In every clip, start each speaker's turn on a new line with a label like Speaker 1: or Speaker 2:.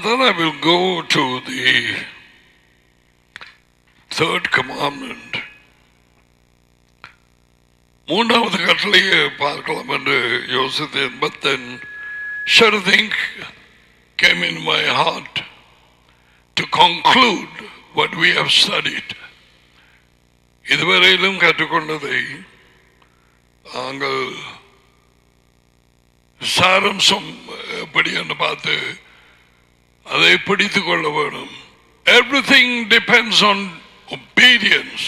Speaker 1: then I will go to the third commandment. மூன்றாவது கட்டளையை பார்க்கலாம் என்று யோசித்தேன். But then certain thing came in my heart to conclude what we have studied. இதுவரையிலும் கற்றுக்கொண்டதை நாங்கள் சாரம்சம் எப்படி என்று பார்த்து அதை பிடித்துக் கொள்ள வேண்டும். Everything depends on obedience.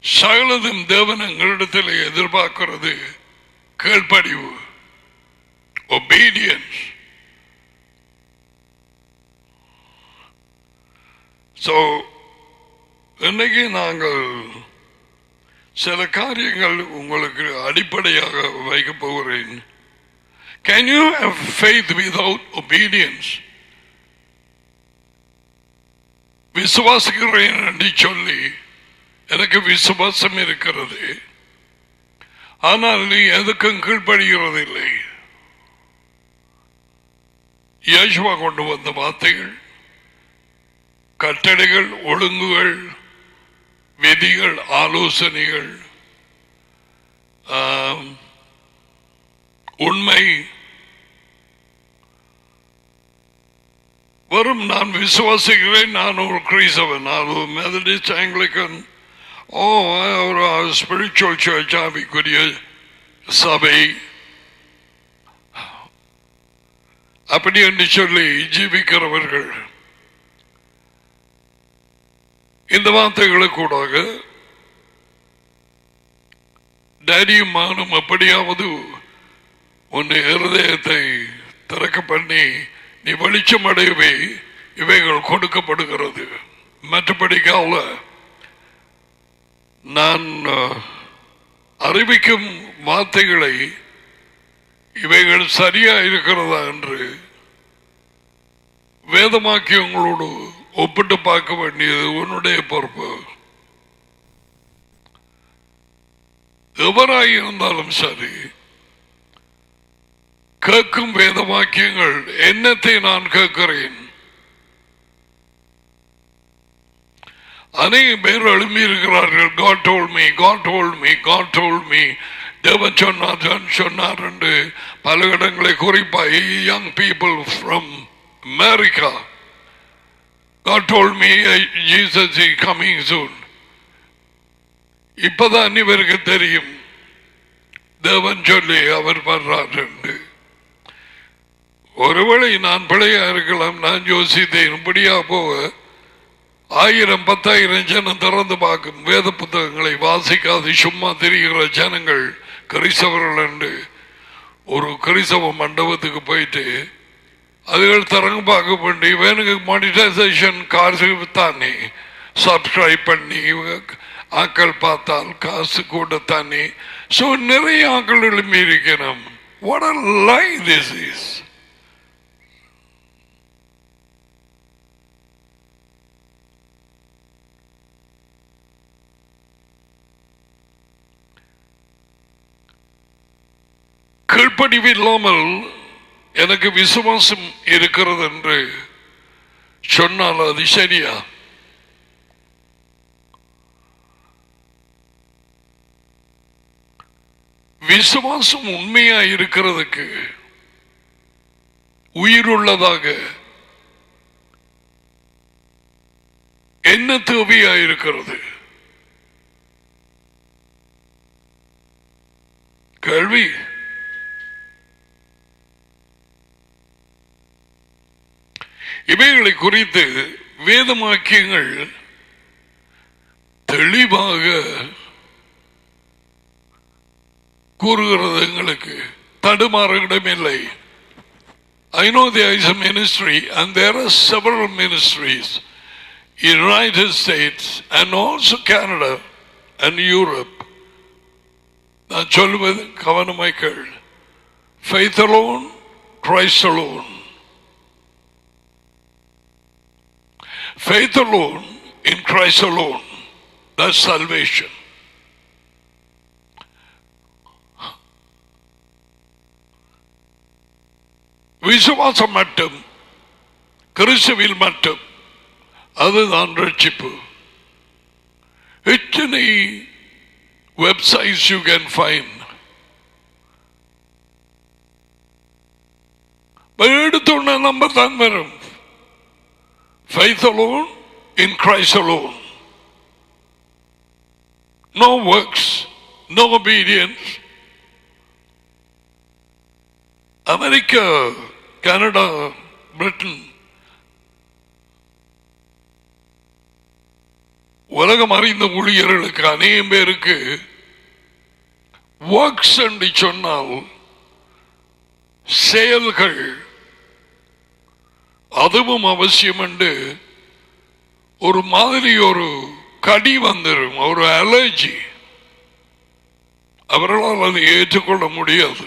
Speaker 1: சகலதும் தேவன் எங்களிடத்தில் எதிர்பார்க்கிறது கீழ்ப்படிவு, obedience. So இன்னைக்கு நாங்கள் சில காரியங்கள் உங்களுக்கு அடிப்படையாக வைக்க போகிறேன். Can you have faith without obedience? விசுவாசிக்கிறேன் என்று சொல்லி எனக்கு விசுவாசம் இருக்கிறது, ஆனால் நீ எதுக்கும் கீழ்ப்படுகிறது இல்லை. இயேசுவா கொண்டு வந்த வார்த்தைகள், கட்டளைகள், ஒழுங்குகள், விதிகள், ஆலோசனைகள், உண்மை வரும். நான் விசுவாசிக்கிறேன், நான் ஒரு கிறிஸ்தவன், நான் ஒரு மெத்தடிஸ்ட், ஆங்கிலிக்கன், ஒரு ஸ்பிரிச்சுவல் சர்ச், ஆவிக்குரிய சபை, அப்படி என்று சொல்லி ஜீவிக்கிறவர்கள் இந்த வார்த்தைகளுக்கூடாக டேடியும் மானும் எப்படியாவது உன்னை இருதயத்தை திறக்க பண்ணி நீ வெளிச்சம் அடையவே இவைகள் கொடுக்கப்படுகிறது. மற்றபடிக்கால நான் அறிவிக்கும் வார்த்தைகளை இவைகள் சரியா இருக்கிறதா என்று வேதமாக்கியங்களோடு ஒப்பிட்டு பார்க்க வேண்டியது உன்னுடைய பொறுப்பு. எவராயிருந்தாலும் சரி, கேட்கும் வேத வாக்கியங்கள் என்னத்தை நான் கேட்கிறேன். அநேக பேர் எழுப்பி இருக்கிறார்கள், God told me, God told me, God told me, தேவன் சொன்னார் சொன்னார் என்று பல இடங்களை குறிப்பாக young people from America, God told me Jesus is coming soon. இப்பதான் இவருக்கு தெரியும் தேவன் சொல்லி அவர் வர்றார் என்று. ஒருவேளை நான் பிழையா இருக்கலாம். நான் யோசித்தேன், இப்படியா போக 1000 10,000 ஜனம் திறந்து பார்க்கும் வேத புத்தகங்களை வாசிக்காது சும்மா திரிகிற ஜனங்கள் கிறிஸ்தவர்கள் என்று ஒரு கிறிஸ்தவ மண்டபத்துக்கு போயிட்டு அதுகள் திறங்க பார்க்க பண்ணி வேணுங்க மானிட்டைசேஷன் காசு தானே சப்ஸ்கிரைப் பண்ணி ஆக்கள் பார்த்தால் காசு கூட தானே. ஸோ நிறைய ஆக்கள் எழுப்பி இருக்கணும். What a lie this is. கீழ்ப்படிவு இல்லாமல் எனக்கு விசுவாசம் இருக்கிறது என்று சொன்னால் அது சரியா? விசுவாசம் உண்மையா இருக்கிறதுக்கு உயிருள்ளதாக என்ன தேவையா இருக்கிறது? கேள்வி. இவைகளை குறித்து வேதமாக்கியங்கள் தெளிவாக கூறுகிறது. எங்களுக்கு தடுமாற இடமில்லை. I know there is a ministry and there are several ministries in United States and also Canada and Europe. நான் சொல்வது கவனமாய் கேள். Faith alone, Christ alone. Faith alone in Christ alone. That's salvation. விசுவாசம் மட்டும் கிறிஸ்துவில் மட்டும். அதுதான் ரட்சிப்பு. எத்தனை வெப்சைட்ஸ் யூ கேன் ஃபைண்ட். எடுத்தோன்னா நம்பர் தான் வரும். Faith alone, in Christ alone. No works, no obedience. America, Canada, Britain, உலகம் அறிந்த ஊழியர்களுக்கு அநேகம் பேருக்கு ஒர்க்ஸ் என்று சொன்னால் செயல்கள் அதுவும் அவசியம் என்று ஒரு மாதிரி ஒரு கடி வந்துடும், ஒரு அலர்ஜி. அவர்களால் அதை ஏற்றுக்கொள்ள முடியாது.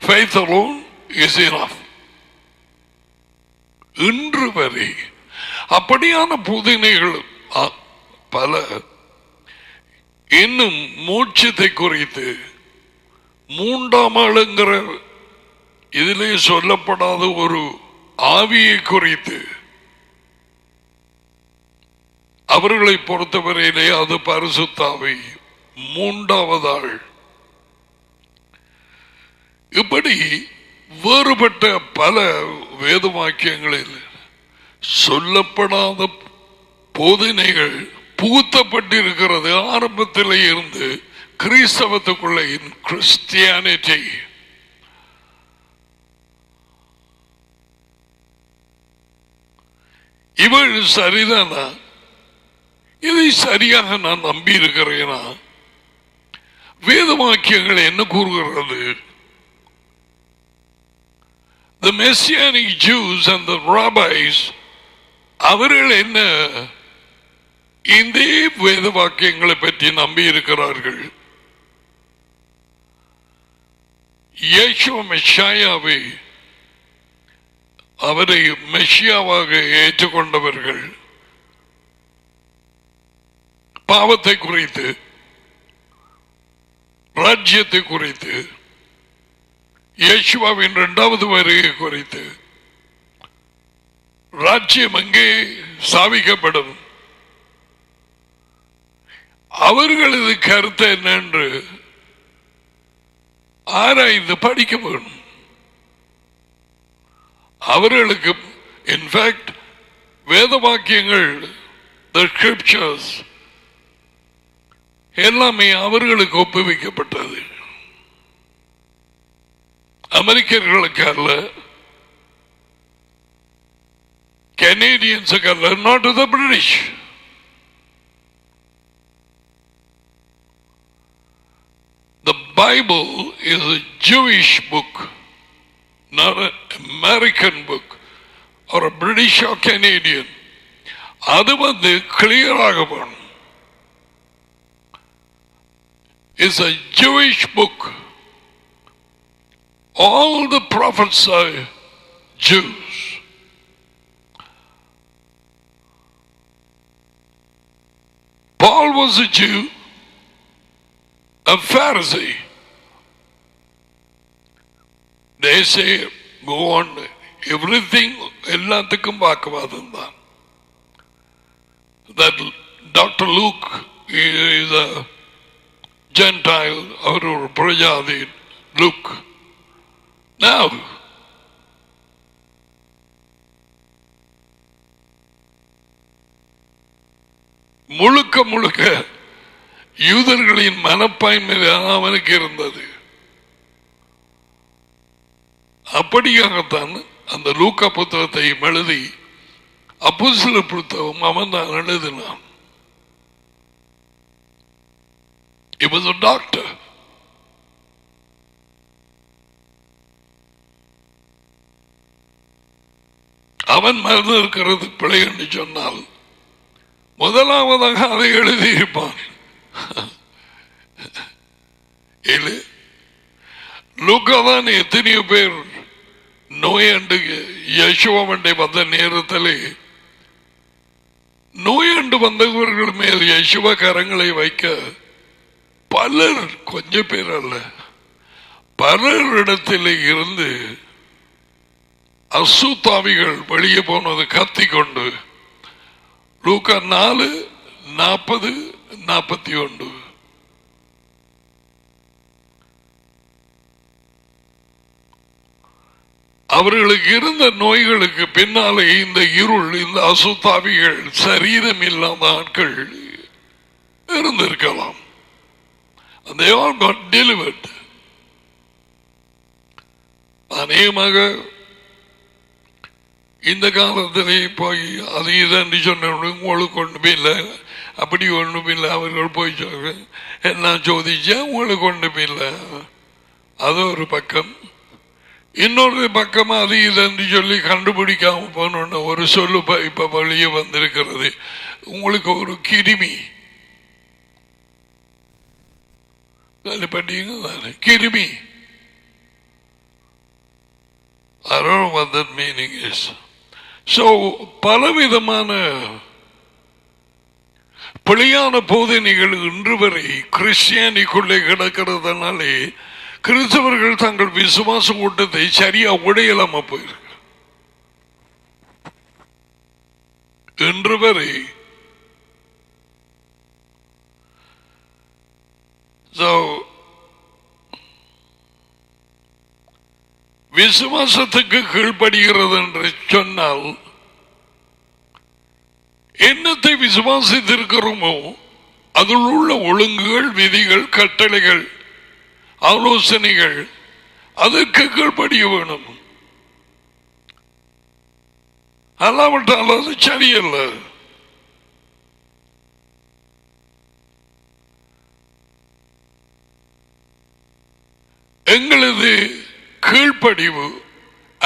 Speaker 1: Faith alone is enough. இன்று வரை அப்படியான புதினைகள் பல. இன்னும் மோட்சத்தை குறித்து மூன்றாம் ஆளுங்கிற இதிலே சொல்லப்படாத ஒரு ஆவியை குறித்து அவர்களை பொறுத்தவரையிலே அது பரிசுத்தாவி, மூன்றாவது ஆள். இப்படி வேறுபட்ட பல வேத வாக்கியங்களில் சொல்லப்படாத போதனைகள் புகுத்தப்பட்டிருக்கிறது. ஆரம்பத்தில் இருந்து கிறிஸ்தவத்துக்குள்ள கிறிஸ்டியானிட்டி. இவள் சரிதானா? இதை சரியாக நான் நம்பி இருக்கிறேனா? வேத வாக்கியங்கள் என்ன கூறுகிறது? The Messianic Jews and the rabbis, அவர்கள் என்ன இந்த வேத வாக்கியங்களை பற்றி நம்பி இருக்கிறார்கள்? இயேசுவ மெஷியாவை, அவரை மெஷியாவாக ஏற்றுக்கொண்டவர்கள் பாவத்தை குறித்து, ராஜ்யத்தை குறித்து, இயேசுவின் இரண்டாவது வருகை குறித்து, ராஜ்யம் எங்கே ஸ்தாபிக்கப்படும், அவர்களது கருத்து என்ன என்று ஆராய்ந்து படிக்க வேணும். அவர்களுக்கு இன்ஃபேக்ட் வேத வாக்கியங்கள், the scriptures எல்லாமே அவர்களுக்கு ஒப்புவிக்கப்பட்டது. அமெரிக்கர்களுக்கு அல்ல, கனேடியன்ஸுக்கு அல்ல, not to the British. The Bible is a Jewish book, not an American book or a British or Canadian. அது வந்து கிளியராக வேணும். It's a Jewish book. All the prophets are Jews. Paul was a Jew, a Pharisee. They say go on everything, எல்லாத்துக்கும் வாக்குவாதம் தான். That Dr. Luke is a Gentile, அவர் ஒரு பிரஜாதி. Luke. Now முழுக்க முழுக்க யூதர்களின் மனப்பான்மை அவனுக்கு இருந்தது. அப்படியாகத்தான் அந்த லூக்கா புத்தகத்தை எழுதி அப்போஸ்தலர் புத்தகம் அவன் தான் எழுதினான். He was a doctor. அவன் மருந்து இருக்கிறது பிழை என்று சொன்னால் முதலாவதாக அதை எழுதியிருப்பான். லூக்காதான் எத்தனையோ பேர் நோயண்டு யேசுவண்டை வந்த நேரத்தில் நோயண்டு வந்தவர்கள் மேல் யேசுவ கரங்களை வைக்க பலர், கொஞ்சம் பேர் அல்ல, பலரிடத்தில் இருந்து அசுத்தாவிகள் வெளியே போனது கத்திக்கொண்டு. லூக்கா 4:40-41. அவர்களுக்கு இருந்த நோய்களுக்கு பின்னாலே இந்த இருள், இந்த அசுத்தாவிகள் சரீரம் இல்லாத ஆட்கள் இருந்திருக்கலாம். They all got delivered. அநேகமாக இந்த காலத்திலே போய் அது இதன்று சொன்ன உங்களுக்கு ஒன்றுமே இல்லை, அப்படி ஒன்றும் இல்லை. அவர்கள் போய் என்ன சோதிச்சா உங்களுக்கு ஒன்றுமே இல்லை. அது ஒரு பக்கம். இன்னொரு பக்கம் அது இதன்று சொல்லி கண்டுபிடிக்காம போன ஒரு சொல்லு இப்ப வெளியே வந்திருக்கிறது. உங்களுக்கு ஒரு கிருமி கிருமி, I don't know what that meaning is. So பலவிதமான பிழையான போதனைகள் இன்று வரை கிறிஸ்டியானிக்குள்ளே கிடக்கிறதுனாலே கிறிஸ்தவர்கள் தங்கள் விசுவாச கூட்டத்தை சரியா உடையலாம போயிருக்கு. இன்று வரை விசுவாசத்துக்கு கீழ்ப்படுகிறது என்று சொன்னால் என்னத்தை விசுவாசித்திருக்கிறோமோ அதில் உள்ள ஒழுங்குகள், விதிகள், கட்டளைகள், ஆலோசனைகள் அதற்கு கீழ்ப்படிய வேணும். அல்லாவிட்டால் அது சரியல்ல. எங்களது கீழ்ப்படிவு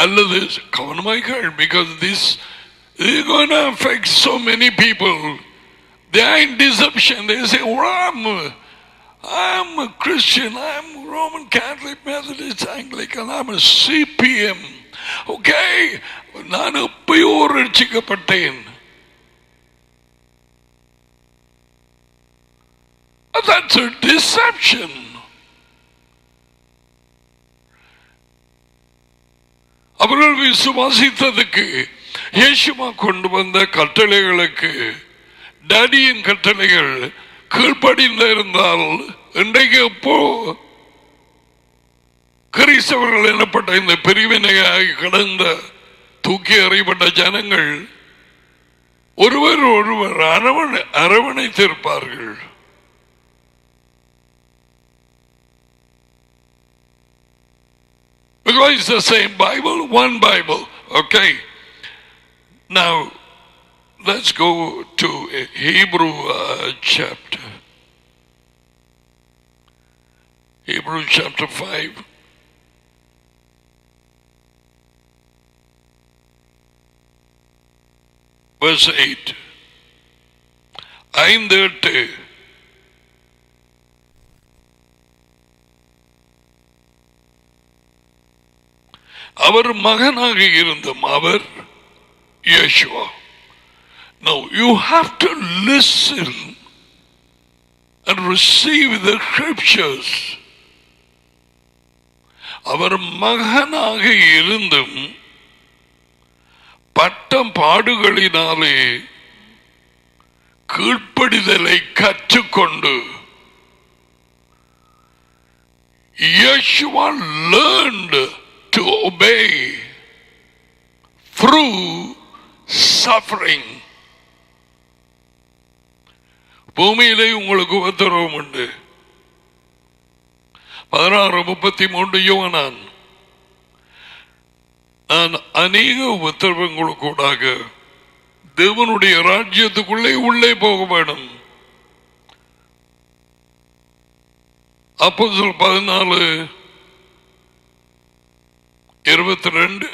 Speaker 1: அல்லது கவனமாய் கேள், because this is going to affect so many people. They are in deception. They say, well, I'm a Christian, I'm Roman Catholic, Methodist, Anglican, I'm a CPM. Okay, நான் எப்பயோ ரட்சிக்கப்பட்டேன். That's a deception. அவர்கள் விசுவாசித்ததுக்கு இயேசுவா கொண்டு வந்த கட்டளைகளுக்கு, டாடியின் கட்டளைகள் கீழ்ப்படிந்து இருந்தால் இன்றைக்கு எப்போ கிறிஸ்தவர்கள் எனப்பட்ட இந்த பிரிவினையாகி கிடந்த தூக்கி எறியப்பட்ட ஜனங்கள் ஒருவர் ஒருவர் அரவணைத்திருப்பார்கள். Because it's the same Bible, one Bible. Okay. Now, let's go to Hebrew chapter. Hebrew chapter 5. Verse 8. 5:8. அவர் மகனாக இருந்தும் அவர் இயேசுவா. Now you have to listen and receive the scriptures. அவர் மகனாக இருந்தும் பட்டம் பாடுகளினாலே கீழ்ப்படிதலை கற்றுக்கொண்டு இயேசுவா learned to obey through suffering. பூமியிலே உங்களுக்கு உபத்திரவம் உண்டு. 16:33 யோவான், நான் அநேக உபத்திரவங்களுக்கூடாக தேவனுடைய ராஜ்யத்துக்குள்ளே உள்ளே போக வேண்டும். அப்போஸ்தலர் 14:22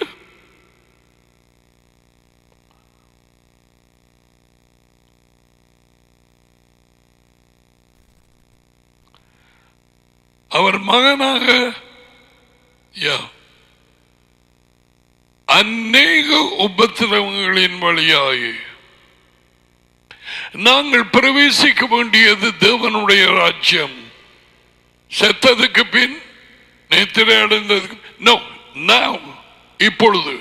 Speaker 1: அவர் மகனாக அநேக உபத்திரவங்களின் வழியாய் நாங்கள் பிரவேசிக்க வேண்டியது தேவனுடைய ராஜ்யம். செத்ததுக்கு பின் நித்திரை அடைந்தது நோ, இப்பொழுது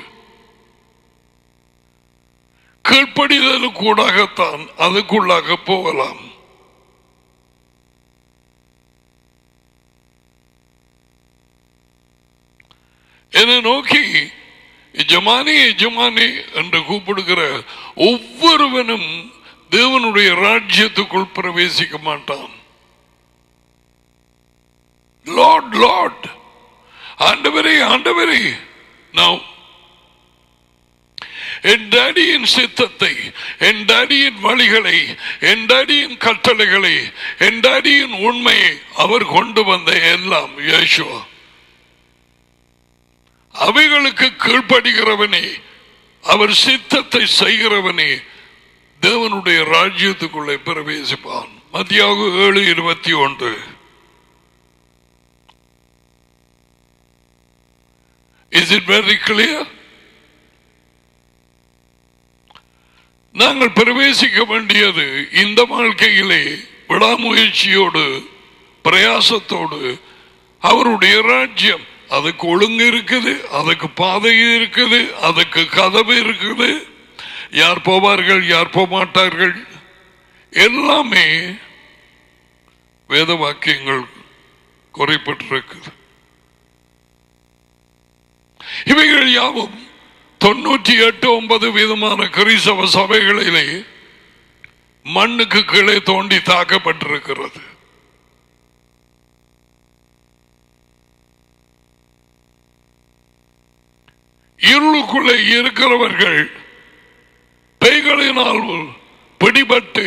Speaker 1: கீழ்ப்படிதலுக்கூடாகத்தான் அதுக்குள்ளாக போகலாம். என்னை நோக்கி எஜமானி எஜமானி என்று கூப்பிடுகிற ஒவ்வொருவனும் தேவனுடைய ராஜ்யத்துக்குள் பிரவேசிக்க மாட்டான். லார்ட் லார்ட், ஆண்டவரே ஆண்டவரே, நான் என் டாடியின் சித்தத்தை, என் டாடியின் வழிகளை, என் டாடியின் கட்டளைகளை, என் டாடியின் உண்மையை அவர் கொண்டு வந்த எல்லாம் இயேசுவா. அவைகளுக்கு கீழ்ப்படுகிறவனே, அவர் சித்தத்தை செய்கிறவனே தேவனுடைய ராஜ்யத்துக்குள்ளே பிரவேசிப்பான். மத்தியாகு 7:21. Is it very clear? நாங்கள் பிரவேசிக்க வேண்டியது இந்த வாழ்க்கையிலே விடாமுயற்சியோடு பிரயாசத்தோடு அவருடைய ராஜ்யம். அதுக்கு ஒழுங்கு இருக்குது, அதுக்கு பாதை இருக்குது, அதுக்கு கதவு இருக்குது. யார் போவார்கள் யார் போக மாட்டார்கள் எல்லாமே வேத வாக்கியங்கள் குறைப்பட்டிருக்குது. இவைகள் யாவும் 98-9% கிறிஸ்தவ சபைகளிலே மண்ணுக்கு கீழே தோண்டி தாக்கப்பட்டிருக்கிறது. இருளுக்குள்ளே இருக்கிறவர்கள் பேய்களினால் பிடிபட்டு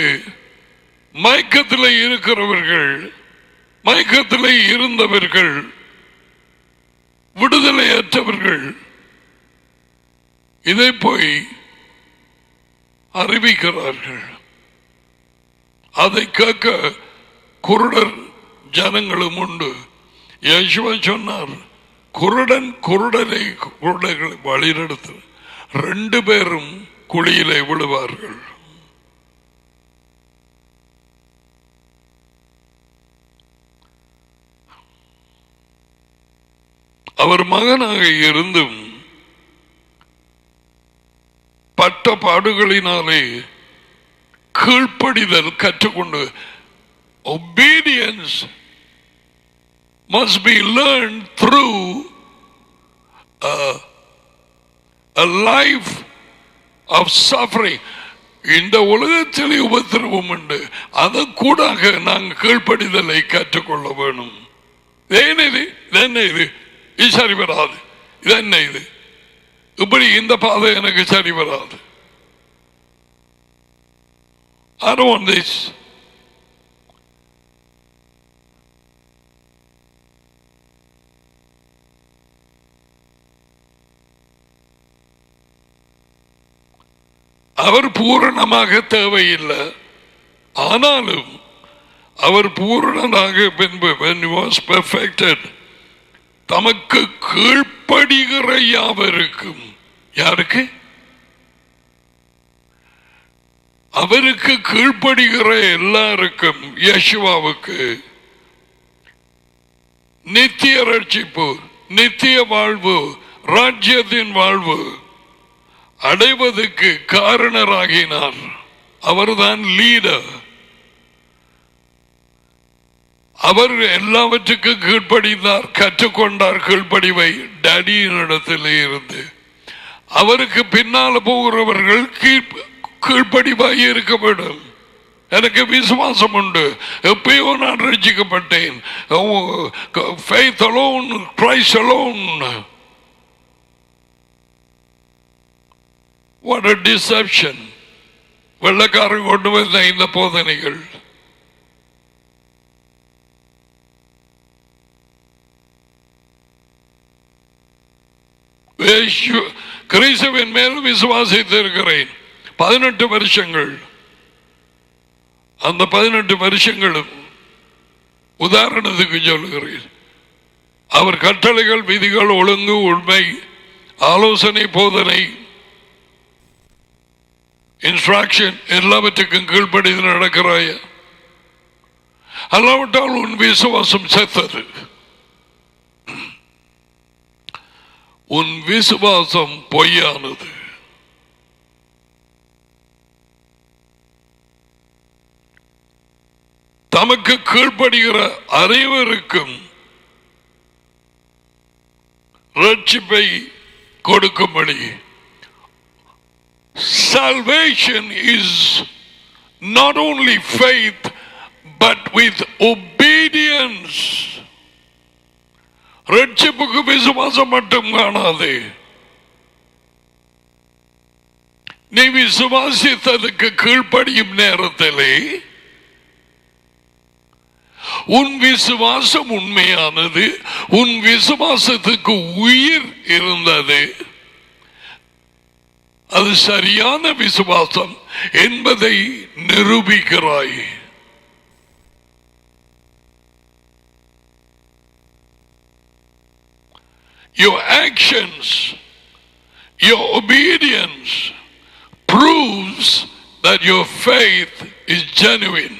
Speaker 1: மயக்கத்திலே இருக்கிறவர்கள், மயக்கத்திலே இருந்தவர்கள், விடுதலையற்றவர்கள் இதை போய் அறிவிக்கிறார்கள். அதை கேட்க குருடர் ஜனங்களும் உண்டு. யேசுவா சொன்னார், குருடனை வழிநடத்த 2 பேரும் குழியிலே விழுவார்கள். அவர் மகனாக இருந்தும் பட்ட பாடுகளினாலே கீழ்ப்படிதல் கற்றுக்கொண்டு, obedience must be learned through a life of suffering. இந்த உலகத்தில் உபத்திரவம் உண்டு, அது கூட நாங்கள் கீழ்ப்படிதலை கற்றுக்கொள்ள வேணும். இது சரி வராது, இது என்ன இது இப்படி இந்த பாதை எனக்கு சரி வராது. I don't want this. அவர் பூரணமாக தேவையில்லை, ஆனாலும் அவர் பூரணனாக பின்பு when he was perfected தமக்கு கீழ்ப்படுகிற யாவருக்கும், யாருக்கு? அவருக்கு கீழ்ப்படுகிற எல்லாருக்கும், யேசுவாவுக்கு நித்திய ரட்சிப்பு, நித்திய வாழ்வு, ராஜ்யத்தின் வாழ்வு அடைவதற்கு காரணராகினார். அவர்தான் லீடர். அவர் எல்லாவற்றுக்கும் கீழ்ப்படிந்தார், கற்றுக்கொண்டார் கீழ்ப்படிவை டாடியினிடத்தில் இருந்து. அவருக்கு பின்னால் போகிறவர்கள் கீழ்ப்படிவாய் இருக்க வேண்டும். எனக்கு விசுவாசம் உண்டு, எப்பயோ நான் ரட்சிக்கப்பட்டேன். Faith alone, Christ alone. What a deception. வெள்ளக்காரன் கொண்டு வந்த இந்த போதனைகள் கிறிஸ்துவின் மேல் விசுவாசித்திருக்கிறேன் 18 வருஷங்கள். அந்த 18 வருஷங்களும் உதாரணத்துக்கு சொல்லுகிறேன், அவர் கட்டளைகள், விதிகள், ஒழுங்கு, உண்மை, ஆலோசனை, போதனை, இன்ஸ்ட்ரக்ஷன் எல்லாவற்றுக்கும் கீழ்ப்படிந்து நடக்கிறாய. அல்லாவிட்டால் உன் விசுவாசம் செத்தது. உன் விசுவாசம் பொய்யானது. தமக்கு கீழ்ப்படுகிற அனைவருக்கும் ரட்சிப்பை கொடுக்கும்படி. Salvation is not only faith but with obedience. ரட்சிப்புக்கு விசுவாசம் மட்டும் காணாது, நீ விசுவாசித்ததுக்கு கீழ்ப்படியும் நேரத்திலே உன் விசுவாசம் உண்மையானது, உன் விசுவாசத்துக்கு உயிர் இருந்தது, அது சரியான விசுவாசம் என்பதை நிரூபிக்கிறாய். Your actions, your obedience proves that your faith is genuine.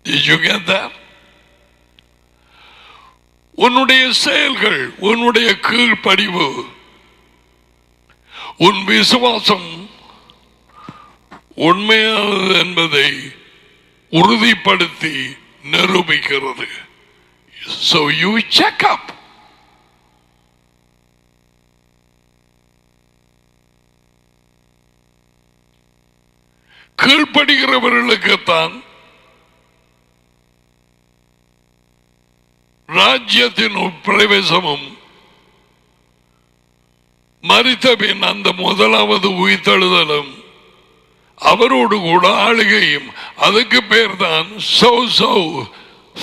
Speaker 1: Did you get that? உன்னுடைய செயல்கள், உன்னுடைய கீழ்ப்படிவு, உன் விசுவாசம் உண்மையானது என்பதை உறுதிப்படுத்தி நிரூபிக்கிறது. So you check up. கீழ்ப்படுகிறவர்களுக்குத்தான் ராஜ்யத்தின் பிரவேசமும் மரித்தபின் அந்த முதலாவது உயிர்த்தெழுதலும் அவரோடு கூட ஆளுகையும். அதுக்கு பேர் தான்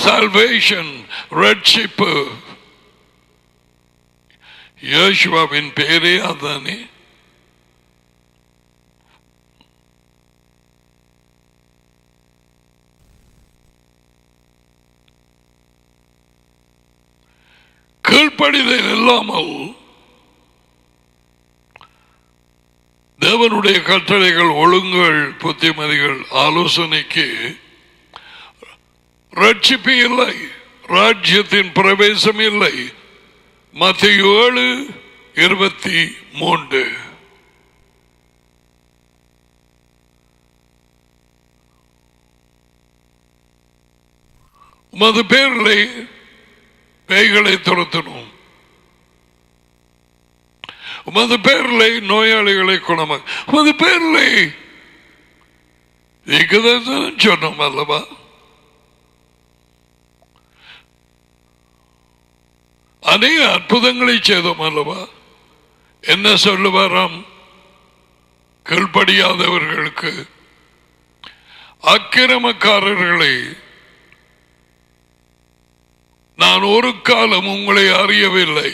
Speaker 1: சால்வேஷன், ரட்சிப்பு. யேசுவின் பேரே அதானே. கீழ்ப்படிதல் இல்லாமல் தேவனுடைய கட்டளைகள், ஒழுங்குகள், புத்திமதிகள், ஆலோசனைக்கு ரட்சிப்பு இல்லை, ராஜ்யத்தின் பிரவேசம் இல்லை. மத்தேயு 7:23. உமது பேரிலே பேய்களை துரத்தணும், உமது பேரிலே நோயாளிகளை குணமாக, உமது பேரிலே சொன்னோம் அல்லவா? அநேக அற்புதங்களை செய்தோம் அல்லவா? என்ன சொல்லுவாராம் கீழ்ப்படியாதவர்களுக்கு? அக்கிரமக்காரர்களை நான் ஒரு காலம் உங்களை அறியவில்லை.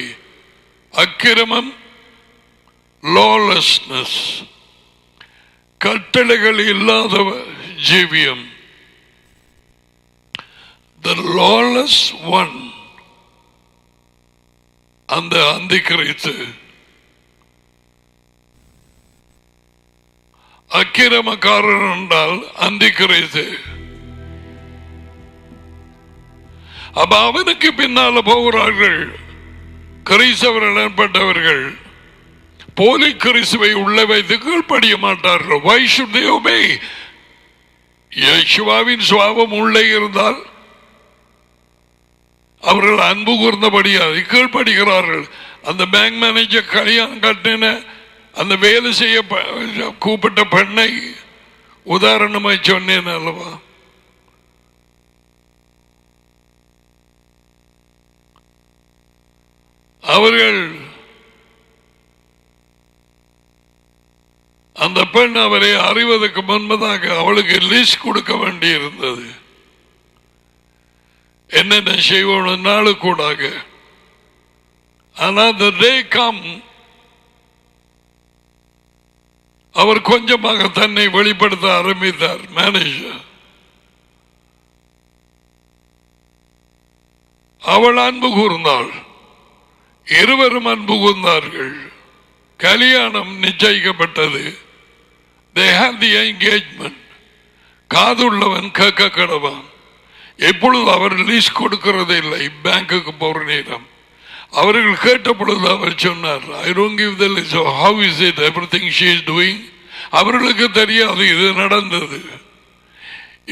Speaker 1: அக்கிரமம், lawlessness, கட்டளைகள் இல்லாத ஜீவியம். The lawless one, அந்த அந்திகிறிஸ்து. அக்கிரமக்காரன் என்றால் அந்திகிறிஸ்து. அப்ப அவனுக்கு பின்னால போகிறார்கள் கிறிஸ்தவர்கள் எனப்பட்டவர்கள். போலி கிறிஸ்துவை உள்ள வைத்து கீழ்ப்படிய மாட்டார்கள். Why should they obey? யேசுவின் சுவாபம் உள்ளே இருந்தால் அவர்கள் அன்பு கூர்ந்தபடியாக கீழ்ப்படுகிறார்கள். அந்த பேங்க் மேனேஜர் கல்யாணம் கட்டின அந்த வேலை செய்ய கூப்பிட்ட பெண்ணை உதாரணமாய் சொன்னேன் அல்லவா? அவர்கள் அந்த பெண் அவரை அறிவதற்கு முன்பதாக அவளுக்கு லிஸ்ட் கொடுக்க வேண்டி இருந்தது. என்னென்ன செய்வோம் நாளுக்கூடாக. ஆனால் the day come, அவர் கொஞ்சமாக தன்னை வெளிப்படுத்த ஆரம்பித்தார் மேனேஜர். அவள் அன்பு கூர்ந்தாள், இருவரும் அன்பு கூர்ந்தார்கள். கல்யாணம் நிச்சயிக்கப்பட்டது. They had the engagement. காதுள்ளவன் கேட்க கடவான். எப்பொழுது அவர் லிஸ்ட் கொடுக்கிறதே இல்லை. பேங்குக்கு போற நேரம் அவர்கள் கேட்ட பொழுது அவர் சொன்னார், I don't give the list. How is it everything she is doing? அவர்களுக்கு தெரியாது இது நடந்தது.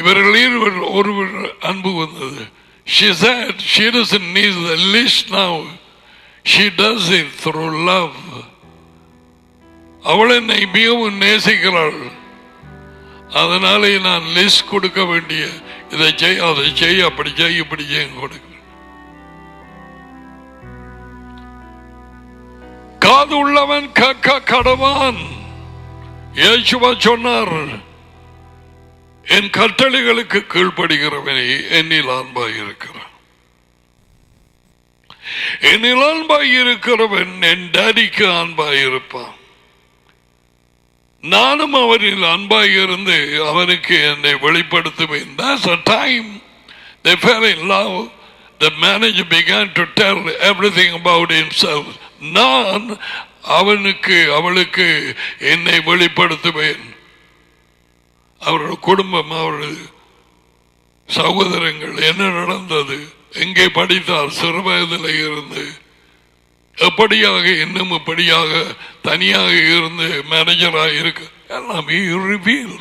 Speaker 1: இவர்களில் ஒருவர் அன்பு வந்தது. She said she doesn't need the list now. She does it through love. அவள் என்னை மிகவும் நேசிக்கிறாள், அதனாலே நான் லிஸ்ட் கொடுக்க வேண்டிய இதை செய் அதை செய் அப்படி செய் இப்படி செய்ய கொடுக்க. காது உள்ளவன் கேட்க கடவான். இயேசுவா சொன்னார், என் கட்டளைகளுக்கு கீழ்ப்படுகிறவனை என்னில் அன்பாய் இருக்கிறான். என்னில் அன்பாய் இருக்கிறவன் என் டாடிக்கு அன்பாய் இருப்பான். நானும் அவரில் அன்பாய் இருந்து அவனுக்கு என்னை வெளிப்படுத்துவேன். That's a time they fell in love. The manager began to tell everything about himself. நான் அவனுக்கு அவளுக்கு என்னை வெளிப்படுத்துவேன். அவருடைய குடும்பம், அவருடைய சகோதரங்கள், என்ன நடந்தது, எங்கே படித்தார், சிறு வயதில் இருந்து எப்படியாக இன்னும் எப்படியாக தனியாக இருந்து மேனேஜராக இருக்கு எல்லாமே ரிவீல்.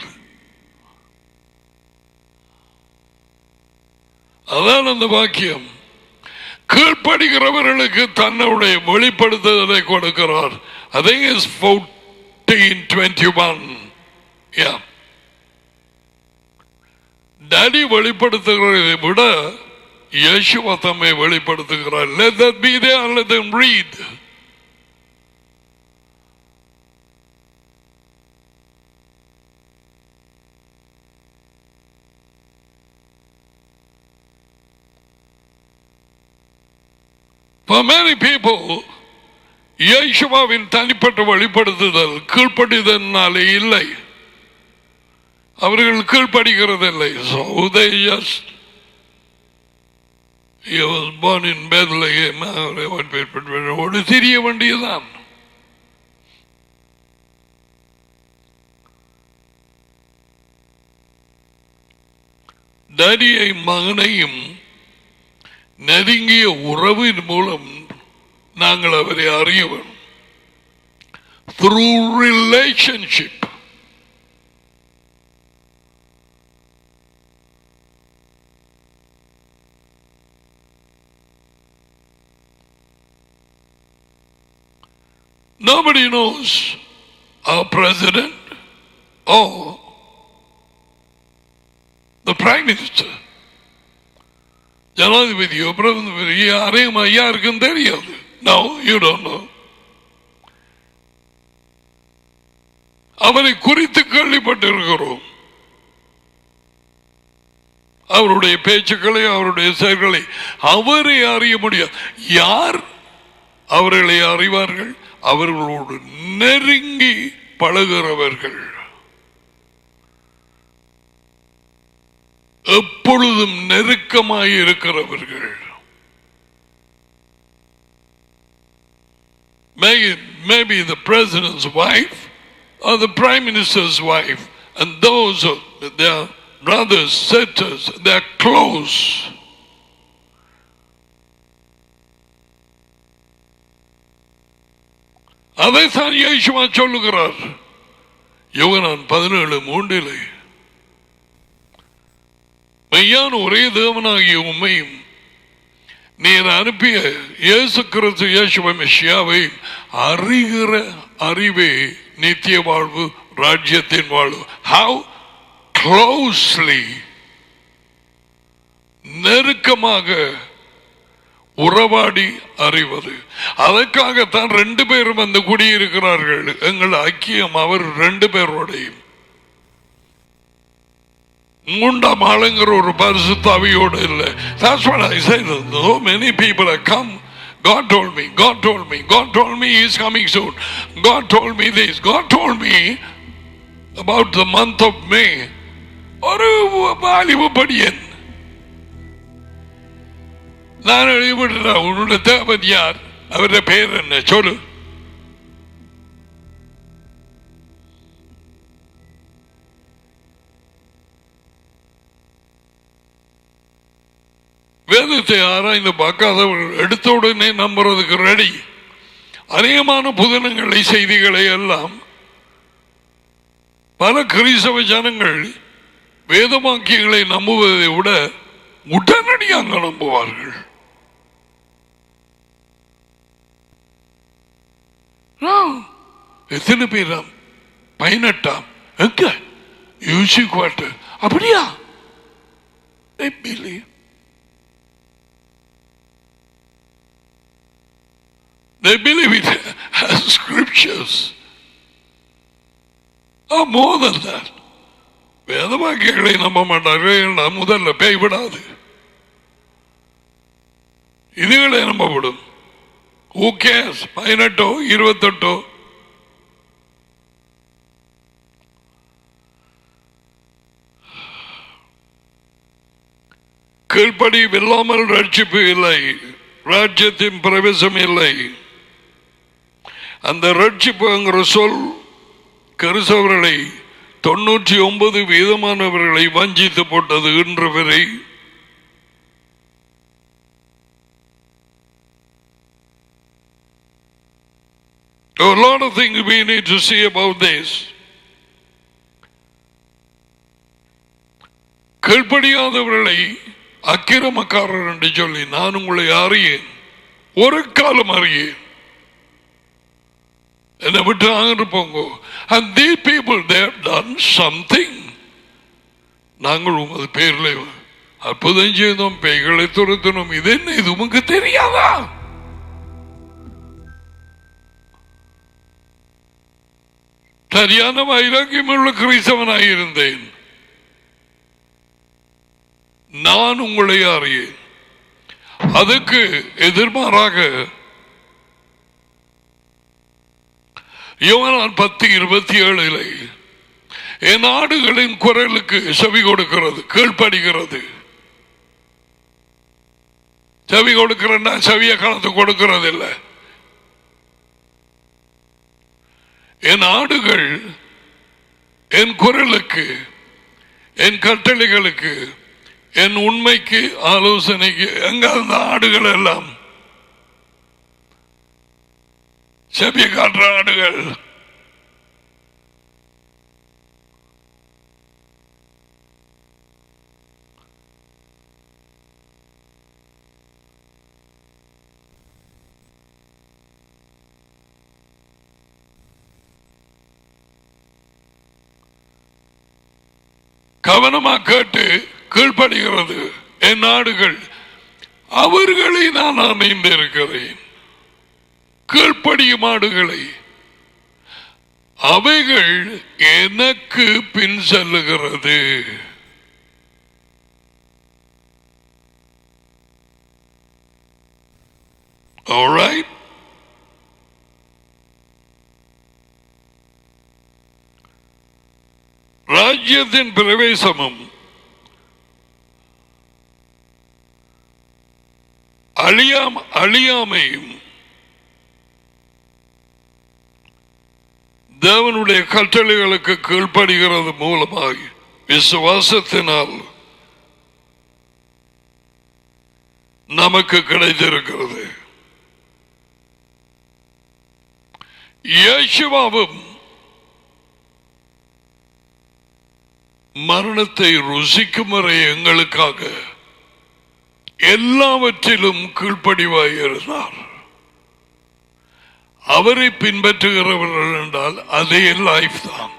Speaker 1: அதான் அந்த வாக்கியம். கீழ்ப்படுகிறவர்களுக்கு தன்னுடைய வெளிப்படுத்துதலை கொடுக்கிறார். I think it's 14:21. Yeah. Daddy வெளிப்படுத்துகிறதை விட இயேசுவா தம்மை வெளிப்படுத்துகிறார். Let that be there, let them read. For many people, இயேசுவாவின் தனிப்பட்ட வெளிப்படுத்துதல் கீழ்ப்படிதனாலே இல்லை. அவர்கள் கீழ்ப்படுகிறதில்லை. So they just, he was born in Bethlehem, ஒரு சிறிய வண்டியதான். டாடியை மகனையும் நெருங்கிய உறவின் மூலம் நாங்கள் அவரை அறிய வேண்டும். Through relationship. Nobody knows our president or the prime minister. ஜனாதிபதியோ பிரதமர் யாரையும் யாருக்கும் தெரியாது. No, you don't know. அவரை குறித்து கேள்விப்பட்டிருக்கிறோம். அவருடைய பேச்சுக்களை, அவருடைய செயல்களை அவரை அறிய முடியாது. யார் அவர்களை அறிவார்கள்? அவர்களோடு நெருங்கி பழகிறவர்கள், எப்பொழுதும் நெருக்கமாய் இருக்கிறவர்கள். Maybe the president's wife or the prime minister's wife, and those are their brothers, sisters, they're close. அதைத்தான் இயேசுவா சொல்லுகிறார் யோவான் 17:3. மெய்யான ஒரே தேவனாகிய உம்மையும் நீர் அனுப்பிய இயேசு கிறிஸ்து இயேசுவை மெசியாவை அறிகிற அறிவே நித்திய வாழ்வு, ராஜ்யத்தின் வாழ்வு. How closely, நெருக்கமாக உறவாடி அறிவது. அதற்காகத்தான் 2 பேரும் வந்து குடியிருக்கிறார்கள். எங்கள் ஐக்கியம் அவர் 2 பேரோடையும். 3ஆம் ஆளுங்கிற ஒரு பரிசுத்தாவியோடு இல்லை. That's what I said. So many people have come. God told me, God told me, God told me he is coming soon. God told me this. God told me about the month of May. ஒரு வாலிப படியன் நான் எழுதிவிடுறா, உன்னோட தேவன் யார், அவருடைய பெயர் என்ன சொல்லு. வேதத்தை ஆராய்ந்து பார்க்காதவர்கள் எடுத்த உடனே நம்புறதுக்கு ரெடி. அநேகமான புதனங்களை செய்திகளை எல்லாம் பல கிறிஸ்தவ ஜனங்கள் வேதவாக்கியங்களை நம்புவதை விட உடனடியாக நம்புவார்கள். எத்தனை பேராம் 18ஆம் எங்க யூசி குவார்டர் அப்படியா? They believe. They believe it as scriptures. Oh, more than that. வேதவாக்கியங்களை நம்ப மாட்டார்கள். முதல்ல பேய் விடாது, இதுகளை நம்பப்படும். Who cares? 18 28 கீழ்ப்படி வெல்லாமல் ரட்சிப்பு இல்லை, ராஜ்யத்தின் பிரவேசம் இல்லை. அந்த ரட்சிப்புங்கிற சொல் கிறிஸ்தவர்களை 99% வஞ்சித்து போட்டது. இன்று வரை a lot of things we need to see about this. கீழ்ப்படியாதவர்களை அக்கிரமக்காரர் என்று சொல்லி நான் உங்களை அறியேன், ஒரு காலம் அறியேன், என்னை விட்டு ஆகிட்டு போங்க. And these people, they have done something. நாங்கள் உமது பேரில் அற்புதம் செய்தோம், பேய்களை துரத்தினோம், இது என்ன, இது உமக்கு தெரியாதா? சரியான வைராக்கியமுள்ள கிறிஸ்தவனாயிருந்தேன், நான் உங்களை அறியேன். அதுக்கு எதிர்மாறாக யோவான் 10:27 என் ஆடுகளின் குரலுக்கு செவி கொடுக்கிறது, கீழ்ப்படுகிறது. செவி கொடுக்கிறேன்னா செவிய கலந்து கொடுக்கிறது இல்லை. என் ஆடுகள் என் குரலுக்கு, என் கட்டளைகளுக்கு, என் உண்மைக்கு, ஆலோசனைக்கு, எங்க அந்த ஆடுகள் எல்லாம் செவிய காட்டுற ஆடுகள். கவனமாக கேட்டு கீழ்ப்படுகிறது என் நாடுகள், அவர்களை நான் அமைந்திருக்கிறேன். கீழ்ப்படியும் ஆடுகளை, அவைகள் எனக்கு பின் செல்லுகிறது. All right? ராஜ்யத்தின் பிரவேசமும் அழியாமையும் தேவனுடைய கட்டளைகளுக்கு கீழ்ப்படுகிறது மூலமாய் விசுவாசத்தினால் நமக்கு கிடைத்திருக்கிறது. இயேசுவும் மரணத்தை ருசிக்கும் வரை எங்களுக்காக எல்லாவற்றிலும் கீழ்ப்படிவாய் இருந்தார். அவரை பின்பற்றுகிறவர்கள் என்றால் அதே லைஃப் தான்.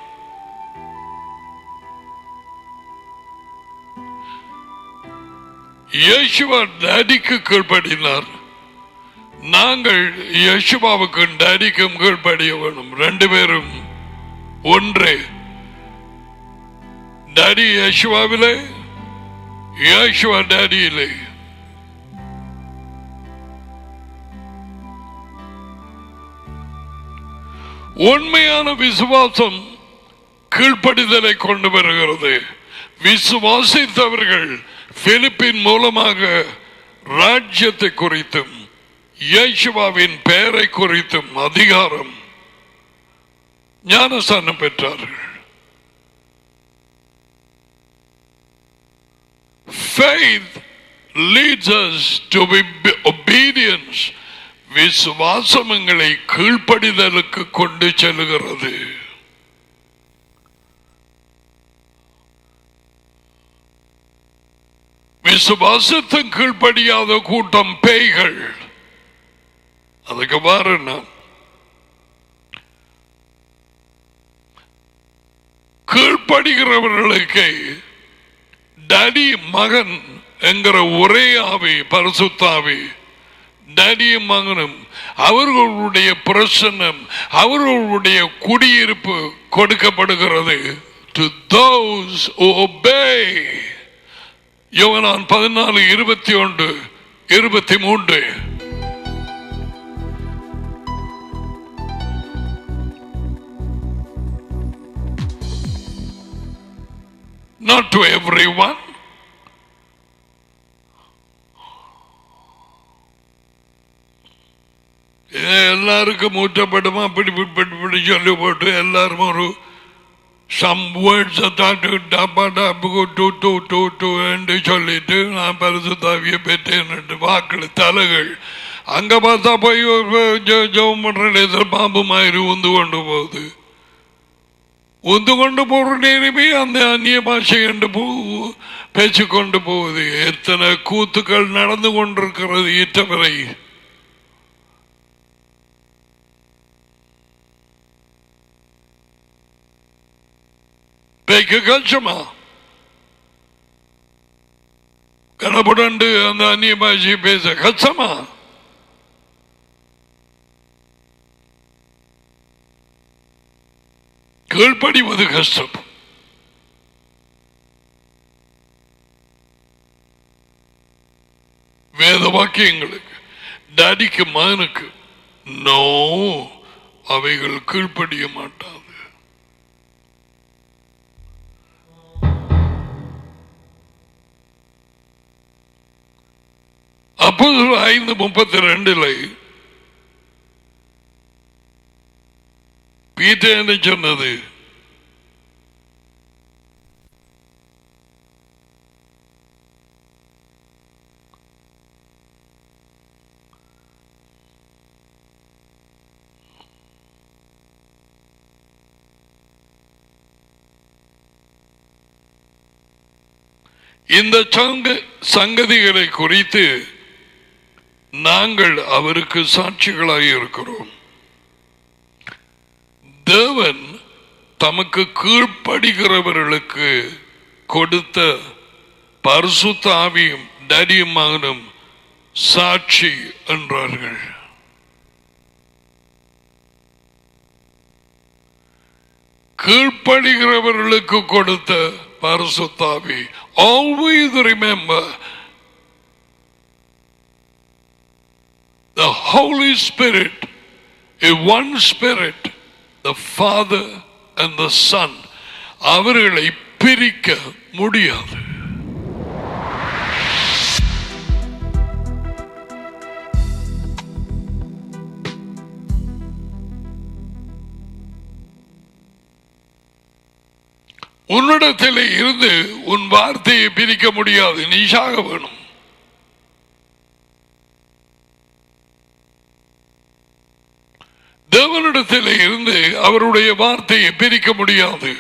Speaker 1: இயேசுவா டாடிக்கு கீழ்ப்படினார், நாங்கள் இயேசுவாவுக்கும் டாடிக்கும் கீழ்ப்படிய வேணும். ரெண்டு பேரும் ஒன்றே. டாடி இயேசுவாவிலே, இயேசுவா டாடியிலே. உண்மையான விசுவாசம் கீழ்ப்படிதலை கொண்டு வருகிறது. விசுவாசித்தவர்கள் பிலிப்பின் மூலமாக ராஜ்யத்தை குறித்தும் இயேசுவாவின் பெயரை குறித்தும் அதிகாரம் ஞானஸ்நானம் பெற்றார்கள். Faith leads us to be obedience. விசுவாசம் எங்களை கீழ்ப்படிதலுக்கு கொண்டு செல்கிறது. விசுவாசத்தின் கீழ்ப்படியாத கூட்டம் பேய்கள். அதுக்கு பாருன்னா கீழ்ப்படுகிறவர்களுக்கு டாடி மகன் என்கிற ஒரே ஆவி பரிசுத்தாவி, டாடியும் மகனும் அவர்களுடைய பிரசன்னம், அவர்களுடைய குடியிருப்பு கொடுக்கப்படுகிறது. To those who obey. யோவான் 14:21-23. Not to everyone. எல்லாருக்கும் ஊற்றப்படுமா அப்படி சொல்லி போட்டு எல்லாரும் ஒரு some words என்று சொல்லிட்டு நான் பரிசுத்தாவியை பெற்றேன் வாக்கள் தலைகள் அங்க பார்த்தா போய் ஜெபம் பண்ற பாம்பு மாதிரி உந்து கொண்டு போகுது. உந்து கொண்டு போற நேரமே அந்த அந்நிய பாஷை என்று பேச்சு கொண்டு போகுது. எத்தனை கூத்துக்கள் நடந்து கொண்டிருக்கிறது இற்றவரை. பேய்க்கு கஷ்டமா கனப்புடண்டு அந்த அந்நிய பாஷையை பேச கஷ்டமா? கீழ்ப்படிவது கஷ்டம். வேத வாக்கியங்களுக்கு டாடிக்கு மகனுக்கு நோ, அவைகள் கீழ்ப்படிய மாட்டாது. அப்போஸ்தலர் 5:32 பீட்டர் என்ன சொன்னது? இந்த சங்கதிகளை குறித்து நாங்கள் அவருக்கு சாட்சிகளாக இருக்கிறோம். தேவன் தமக்கு கீழ்ப்படுகிறவர்களுக்கு கொடுத்த பரிசுத்த ஆவியும் டாடியும் மகனும் சாட்சி என்றார்கள். கீழ்ப்படுகிறவர்களுக்கு கொடுத்த பரிசுத்த ஆவி. Always remember, the Holy Spirit is one Spirit, the Father and the Son. அவர்களை பிரிக்க முடியாது. உன்னிடத்தில் இருந்து உன் வார்த்தையை பிரிக்க முடியாது. நீ சாக வேணும். தேவனிடத்தில் இருந்து அவருடைய வார்த்தையை பிரிக்க முடியாது.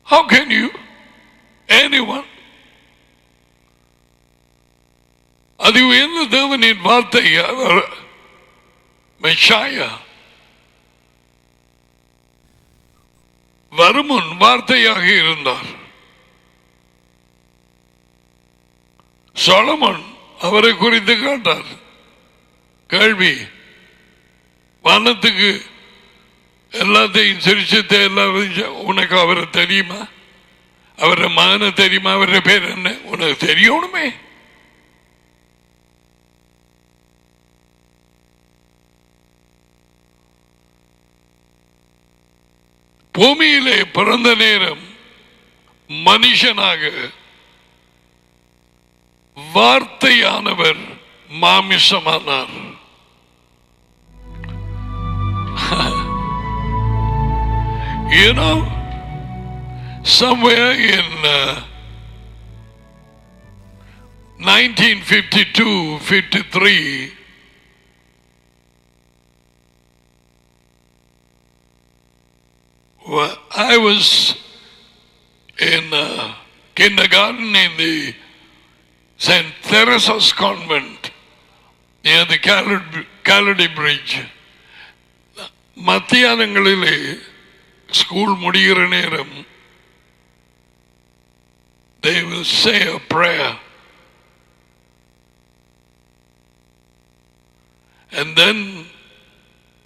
Speaker 1: How can you? Anyone? அது எந்த தேவனின் வார்த்தை? மெஷாயா வருமுன் வார்த்தையாக இருந்தார். சொலமன் அவரை குறித்து கேட்டார். கேள்வி, வானத்துக்கு எல்லாத்தையும் சிரிச்சத்தை எல்லாத்தையும் உனக்கு அவரை தெரியுமா? அவரை மகனை தெரியுமா? அவருடைய பேர் என்ன உனக்கு தெரியணுமே. பூமியிலே பிறந்த நேரம் மனுஷனாக வார்த்தையானவர் மாமிசமானார். You know, somewhere in 1952-53, I was in kindergarten in the St. Teresa's Convent near the Calody Bridge. மத்தியானங்களிலே ஸ்கூல் முடிகிற நேரம் they will say a prayer and then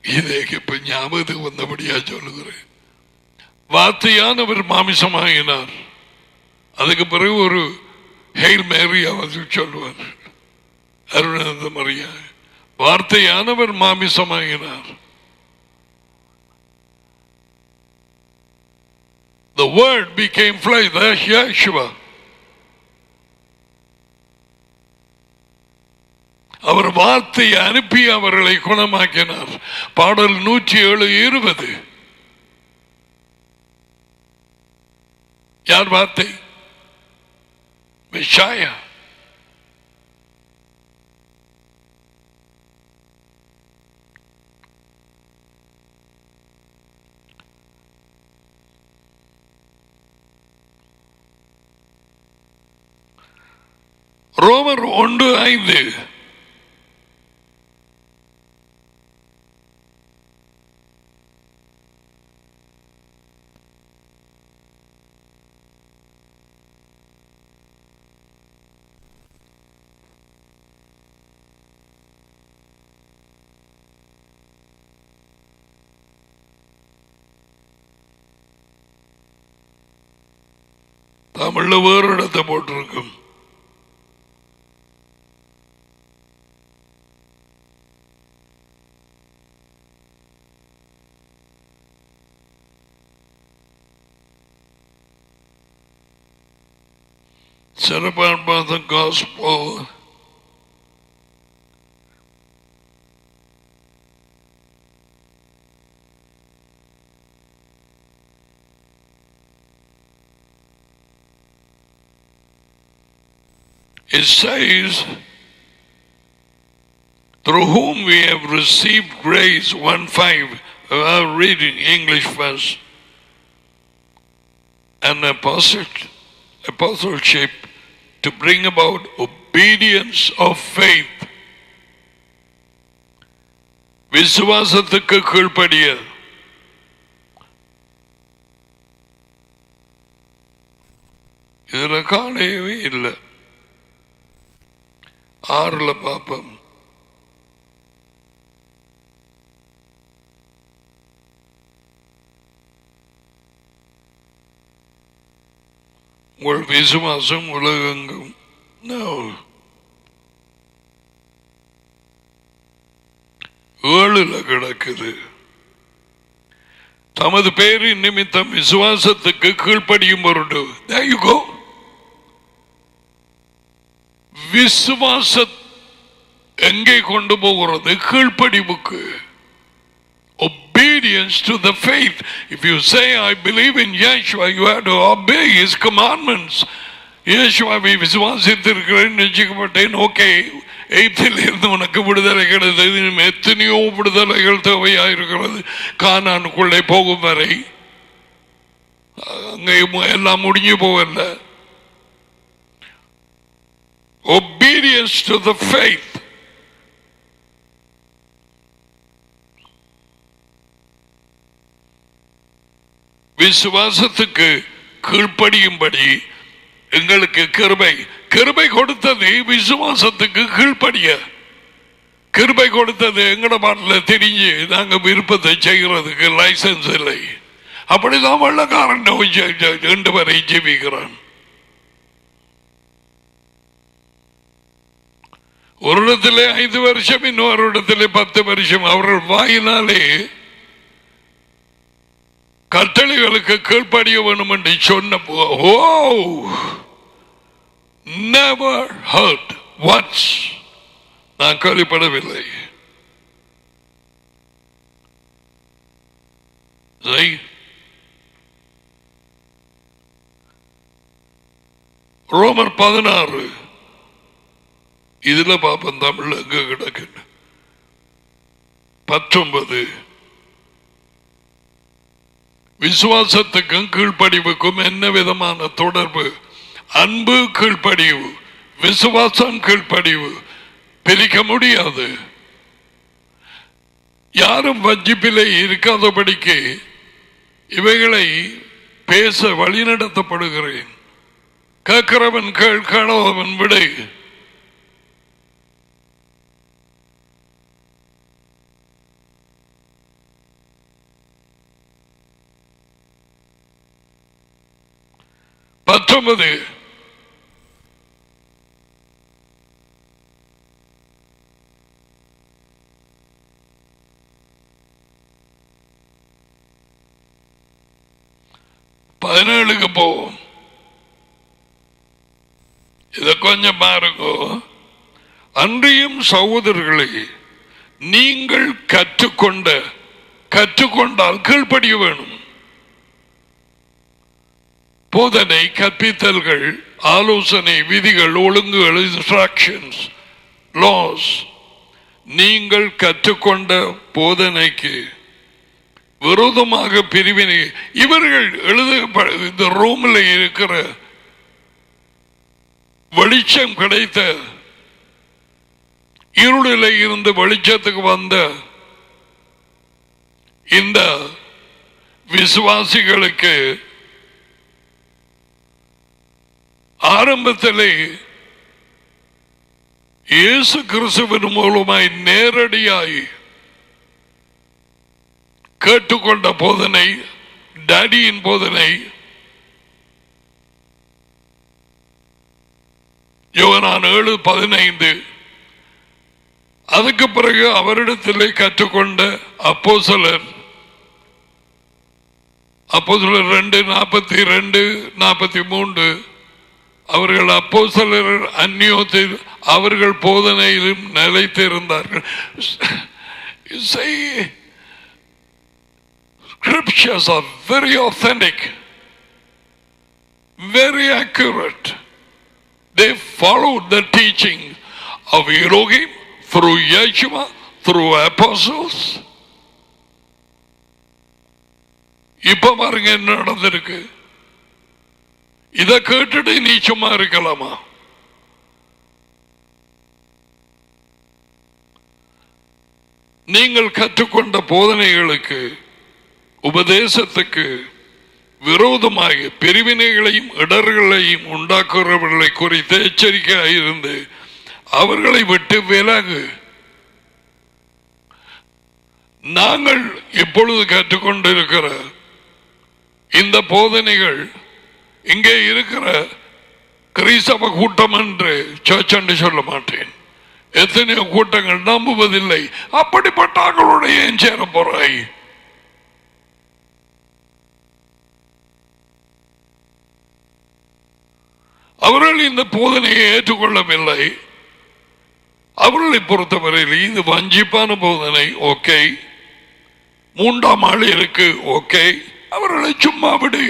Speaker 1: இதேக்கு இப்ப ஞாபகத்துக்கு வந்தபடியா சொல்லுகிறேன். வார்த்தையானவர் மாமிசமாகினார். அதுக்கு பிறகு ஒரு ஹெயில் மேரி அவர் சொல்லுவார், அருணானந்த Maria. வார்த்தையானவர் மாமிசமாகினார். The word became flesh. That's Yeshua. அவர் வார்த்தையை அனுப்பி அவர்களை குணமாக்கினார். பாடல் 107:20. யார் வார்த்தை? மெஷாயா. ரோமர் 1:5. தமிழ்ல வேறு இடத்தை போட்டிருக்கும். Celebrate the gospel. It says, through whom we have received grace, 1:5. I'll read in English first. An apostleship to bring about obedience of faith. விசுவாசத்துக்கு கீழ்ப்படிய. இதுல காணவே இல்லை. 6 பாப்போம். உங்கள் விசுவாசம் உலகெங்கும். No. 7 கிடக்குது. தமது பேரின் நிமித்தம் விசுவாசத்துக்கு கீழ்ப்படியும் பொருட்டு. There you go. விசுவாச எங்கே கொண்டு போகிறது? கீழ்ப்படிவுக்கு. Obedience to the faith. If you say I believe in Yeshua, you have to obey his commandments. Yeshuaவை விசுவாசித்திருக்கிறேன், நிச்சயிக்கப்பட்டேன். ஓகே, எய்த்தில் இருந்து உனக்கு விடுதலை கிடைத்தது. எத்தனையோ விடுதலைகள் தேவையாயிருக்கிறது. கானானுக்குள்ளே போகும் வரை அங்கே எல்லாம் முடிஞ்சு போகல. Obedience to the faith. விசுவாசத்துக்கு கீழ்ப்படியும்படி எங்களுக்கு கிருபை கொடுத்தது. விசுவாசத்துக்கு கீழ்ப்படிய கிருபை கொடுத்தது. எங்கட பாட்டில் தெரிஞ்சு நாங்க விருப்பத்தை செய்கிறதுக்கு லைசன்ஸ் இல்லை. அப்படிதான் வெள்ளக்காரன் 2 வரை ஜெபிக்கிறான். ஒரு இடத்திலே 5 வருஷம், இன்னொரு இடத்திலே 10 வருஷம். அவர்கள் வாயினாலே கட்டளைகளுக்கு கீழ்ப்படிய வேண்டும் என்று சொன்ன never heard once. நான் கேள்விப்படவில்லை. ரோமர் 16 இதுல பாப்பம் தமிழ் எங்க கிடக்கு 19 விசுவாசத்துக்கும் கீழ்ப்படிவுக்கும் என்ன விதமான தொடர்பு? அன்பு கீழ்ப்படிவு, விசுவாசம் கீழ்ப்படிவு, பிரிக்க முடியாது. யாரும் வஞ்சிப்பிலே இருக்காதபடிக்கு இவைகளை பேச வழிநடத்தப்படுகிறேன். கேட்கிறவன் கேள், காணவன் விடை. பத்தொன்பது பதினேழுக்கு போவோம். இத கொஞ்சம் பாருங்க. அன்றியும் சகோதரர்களை, நீங்கள் கற்றுக்கொண்டால் கீழ்ப்படிய வேணும். போதனை, கற்பித்தல்கள், ஆலோசனை, விதிகள், ஒழுங்குகள், இன்ஸ்ட்ரக்ஷன்ஸ், லாஸ், நீங்கள் கற்றுக்கொண்ட போதனைக்கு விரோதமாக பிரிவினை. இவர்கள் இந்த ரோமில் இருக்கிற வெளிச்சம் கிடைத்த, இருளில் இருந்து வெளிச்சத்துக்கு வந்த இந்த விசுவாசிகளுக்கு ஆரம்பத்திலே இயேசு கிறிஸ்துவின் மூலமாய் நேரடியாய் கேட்டுக்கொண்ட போதனை, டாடியின் போதனை, யோவான் 7:15. அதுக்கு பிறகு அவரிடத்திலே கற்றுக்கொண்ட அப்போஸ்தலர் 2:42-43 அவர்கள் அப்போஸ்தலர் அந்நியோத்தில் அவர்கள் போதனையிலும் நிலைத்திருந்தார்கள். Scriptures are very authentic, very accurate. They followed the teaching of Elohim through Yeshua, through apostles. இப்ப பாருங்க என்ன நடந்திருக்கு. இதை கேட்டுட்டு நீ சும்மா இருக்கலாமா? நீங்கள் கற்றுக்கொண்ட போதனைகளுக்கு, உபதேசத்துக்கு விரோதமாக பிரிவினைகளையும் இடர்களையும் உண்டாக்குறவர்களை குறித்து எச்சரிக்கையாக இருந்து அவர்களை விட்டு விலகு. நாங்கள் இப்பொழுது கற்றுக்கொண்டிருக்கிற இந்த போதனைகள் இங்கே இருக்கிற கிறிஸ்தவ கூட்டம் என்று சர்ச் என்று சொல்ல மாட்டேன். எத்தனையோ கூட்டங்கள் நம்புவதில்லை. அப்படிப்பட்டவர்களுடைய ஏன் சேர போறாய்? அவர்கள் இந்த போதனையை ஏற்றுக்கொள்ளவில்லை. அவர்களை பொறுத்தவரையில் இது வஞ்சிப்பான போதனை. ஓகே, 3ஆம் ஆள் இருக்கு. ஓகே, அவர்களை சும்மா விடு.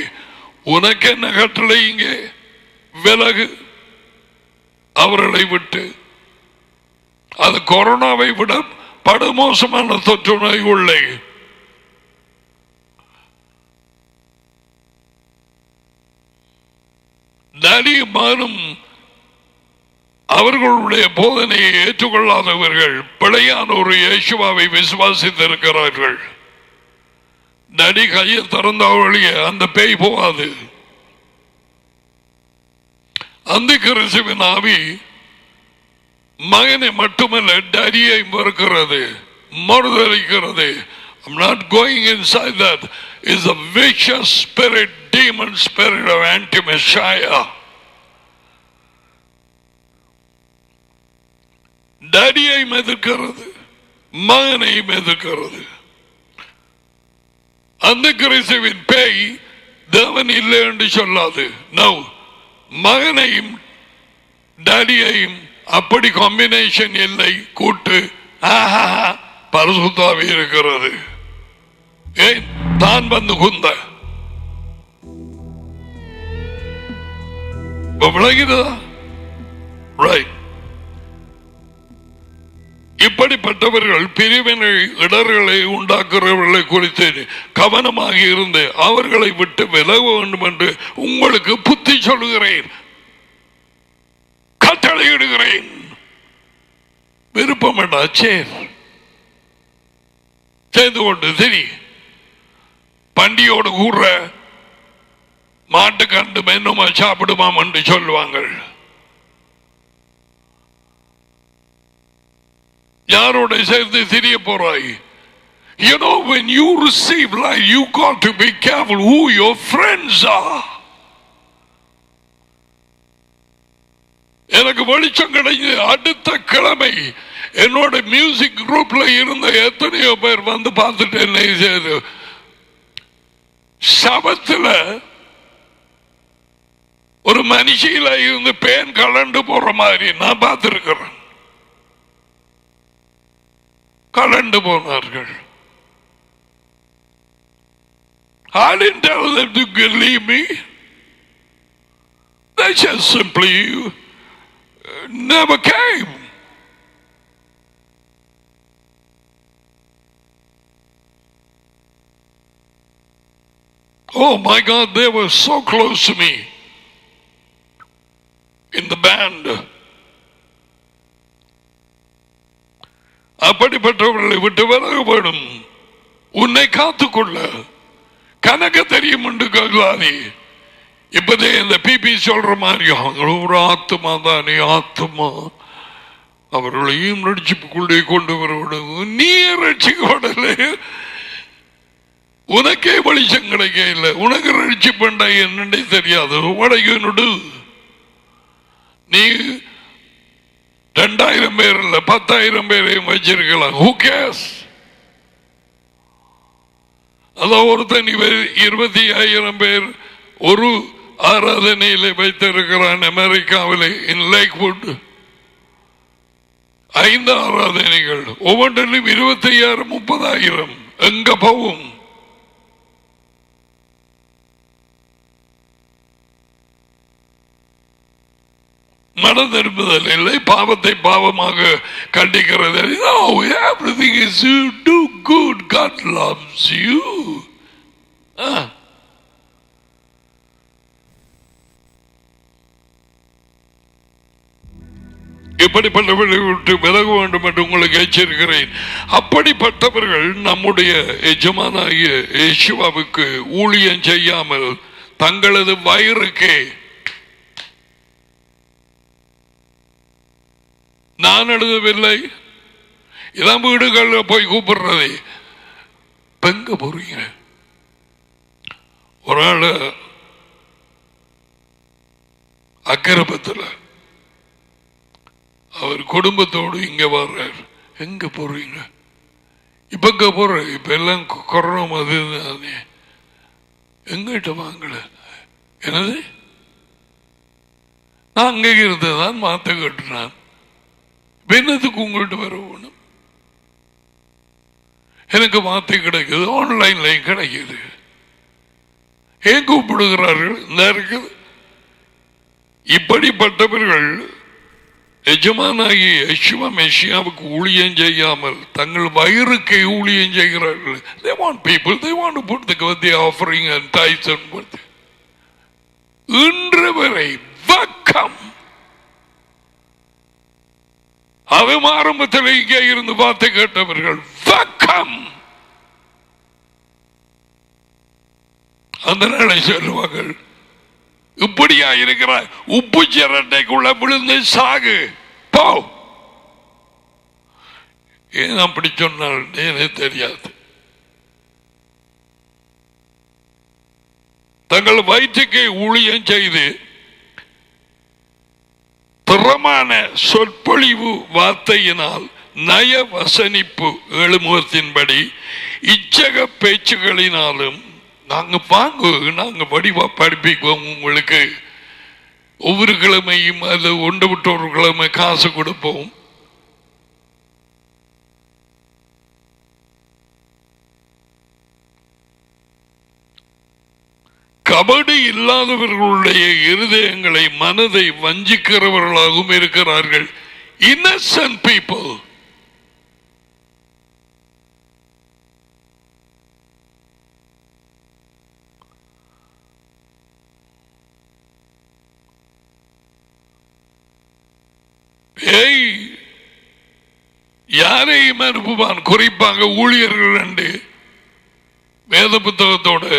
Speaker 1: உனக்கு என்ன கட்டளை? இங்கே விலகு அவர்களை விட்டு. அது கொரோனாவை விட படுமோசமான தொற்று நோய் உள்ளே. தனிமானும் அவர்களுடைய போதனையை ஏற்றுக்கொள்ளாதவர்கள் பிழையான ஒரு இயேசுவாவை விசுவாசித்திருக்கிறார்கள். நடி கையை திறந்த வழியே அந்த பேய் போகாது. அந்த கிறிஸ்துவின் ஆவி மகனை மட்டுமல்ல டடியை மறுக்கிறது, மறுதளிக்கிறது. I'm not going inside that. It's a vicious spirit, demon spirit of anti-Messiah. டடியை எதிர்க்கிறது, மகனை எதிர்க்கிறது. அந்த கிறிஸ்துவின் பேய் தேவன் இல்லை என்று சொல்லாது. நோ, மகனையும் டாடியையும் அப்படி காம்பினேஷன் இல்லை, கூட்டு பரிசுத்தாவி இருக்கிறது. ஏன் தான் வந்து குந்த விளங்குதா? ரைட். இப்படிப்பட்டவர்கள் பிரிவினை இடர்களை உண்டாக்குறவர்களை குறித்து கவனமாக இருந்து அவர்களை விட்டு விலக வேண்டும் என்று உங்களுக்கு புத்தி சொல்லுகிறேன், கட்டளையிடுகிறேன். விருப்பம் சேர்ந்து கொண்டு சரி பண்டியோடு கூற மாட்டு கண்டு மென்னுமா சாப்பிடுமாம் என்று சொல்லுவாங்க. யாரோட சேர்ந்து தெரிய போறாய்? You know, when you receive life, you got to be careful who your friends are. எனக்கு வெளிச்சம் கிடைச்சு அடுத்த கிழமை என்னோட மியூசிக் குரூப்ல இருந்த எத்தனையோ பேர் வந்து பார்த்துட்டு என்ன செய்து சபத்துல ஒரு மனுஷியில இருந்து பேன் கலண்டு போற மாதிரி நான் பார்த்திருக்கிறேன். கலண்டு போனார்கள். I didn't tell them to leave me. They just simply never came. Oh my God, they were so close to me in the band. அப்படிப்பட்டவர்களை விட்டு விலக வேணும். உன்னை காத்துக்கொள்ள கணக்கு தெரியும் என்று கருதாதே. இப்பதே இந்த பிபி சொல்ற மாதிரி ஒரு ஆத்மா தானே ஆத்மா, அவர்களையும் ரட்சிப்புக்குள்ளே கொண்டு வரவிடும். நீ ரட்சிக்கப்படல, உனக்கே வெளிச்சம் கிடைக்க இல்லை, உனக்கு ரட்சிப்பண்டா என்னன்னே தெரியாது. உடையனோடு நீ 2000 பேர் இல்ல 10,000 பேரையும் வச்சிருக்கலாம். Who cares? அதான் ஒருத்தன் 25,000 பேர் ஒரு ஆராதனையில வைத்திருக்கிறான் அமெரிக்காவில் இன் லேக்வுட். 5 ஆராதனைகள், ஒவ்வொன்றிலும் 25,000 30,000 எங்க போகும்? மனம் திரும்புதல் இல்லை, பாவத்தை பாவமாக கண்டிக்கிறது. No, everything is you do good, God loves you. இப்படிப்பட்டவர்களை விட்டு விலக வேண்டும் என்று உங்களுக்கு எச்சரிக்கிறேன். அப்படிப்பட்டவர்கள் நம்முடைய எஜமானாகிய இயேசுவுக்கு ஊழியம் செய்யாமல் தங்களது வயிறுக்கே, நான் எழுதவில்லை, இதான் வீடுகளில் போய் கூப்பிடுறதே, பெங்க போறீங்க. ஒரு ஆள் அக்கரப்பத்தில் அவர் குடும்பத்தோடு இங்க வர்றார். எங்க போறீங்க? இப்ப எங்க போற? இப்ப எல்லாம் கொரோனா மாதிரி எங்கிட்ட வாங்கல. என்னது? நான் அங்கே இருந்ததான் மாத்த கட்டுனான். என்னத்துக்கு உங்கள்கிட்ட வர வேணும்? எனக்கு மாத்தை கிடைக்குது, ஆன்லைன்லையும் கிடைக்குது. ஏன் கூப்பிடுகிறார்கள்? இந்த இருக்குது. இப்படிப்பட்டவர்கள் எஜமானாகிய யெகோவா மெசியாவுக்கு ஊழியம் செய்யாமல் தங்கள் வயிறுக்கு ஊழியம் செய்கிறார்கள். They want people, they want to put the offering and tithes and what. இன்று வரை வக்கம். அவன் ஆரம்பத்தில் இங்கே இருந்து பார்த்து கேட்டவர்கள் வக்கம். அந்த நாளை சொல்லுவார்கள், இப்படியா இருக்கிறாய், உப்பு சிரட்டைக்குள்ள விழுந்து சாகு போ. ஏன் அப்படி சொன்னால் எனக்கு தெரியாது. தங்கள் வயிற்றுக்கு ஊழியம் செய்து திறமான சொற்பொழிவு வார்த்தையினால் நய வசனிப்பு எழுமுகத்தின்படி இச்சக பேச்சுகளினாலும் நாங்க வடிவா படிப்பிக்குவோம். உங்களுக்கு ஒவ்வொரு கிழமையும் அது ஒன்று விட்டு ஒரு கிழமை காசு கொடுப்போம். கபடி இல்லாதவர்களுடைய இருதயங்களை மனதை வஞ்சிக்கிறவர்களாகவும் இருக்கிறார்கள். Innocent people. ஏய், யாரையும் அனுப்புவான், குறிப்பாக ஊழியர்கள் ரெண்டு வேத புத்தகத்தோடு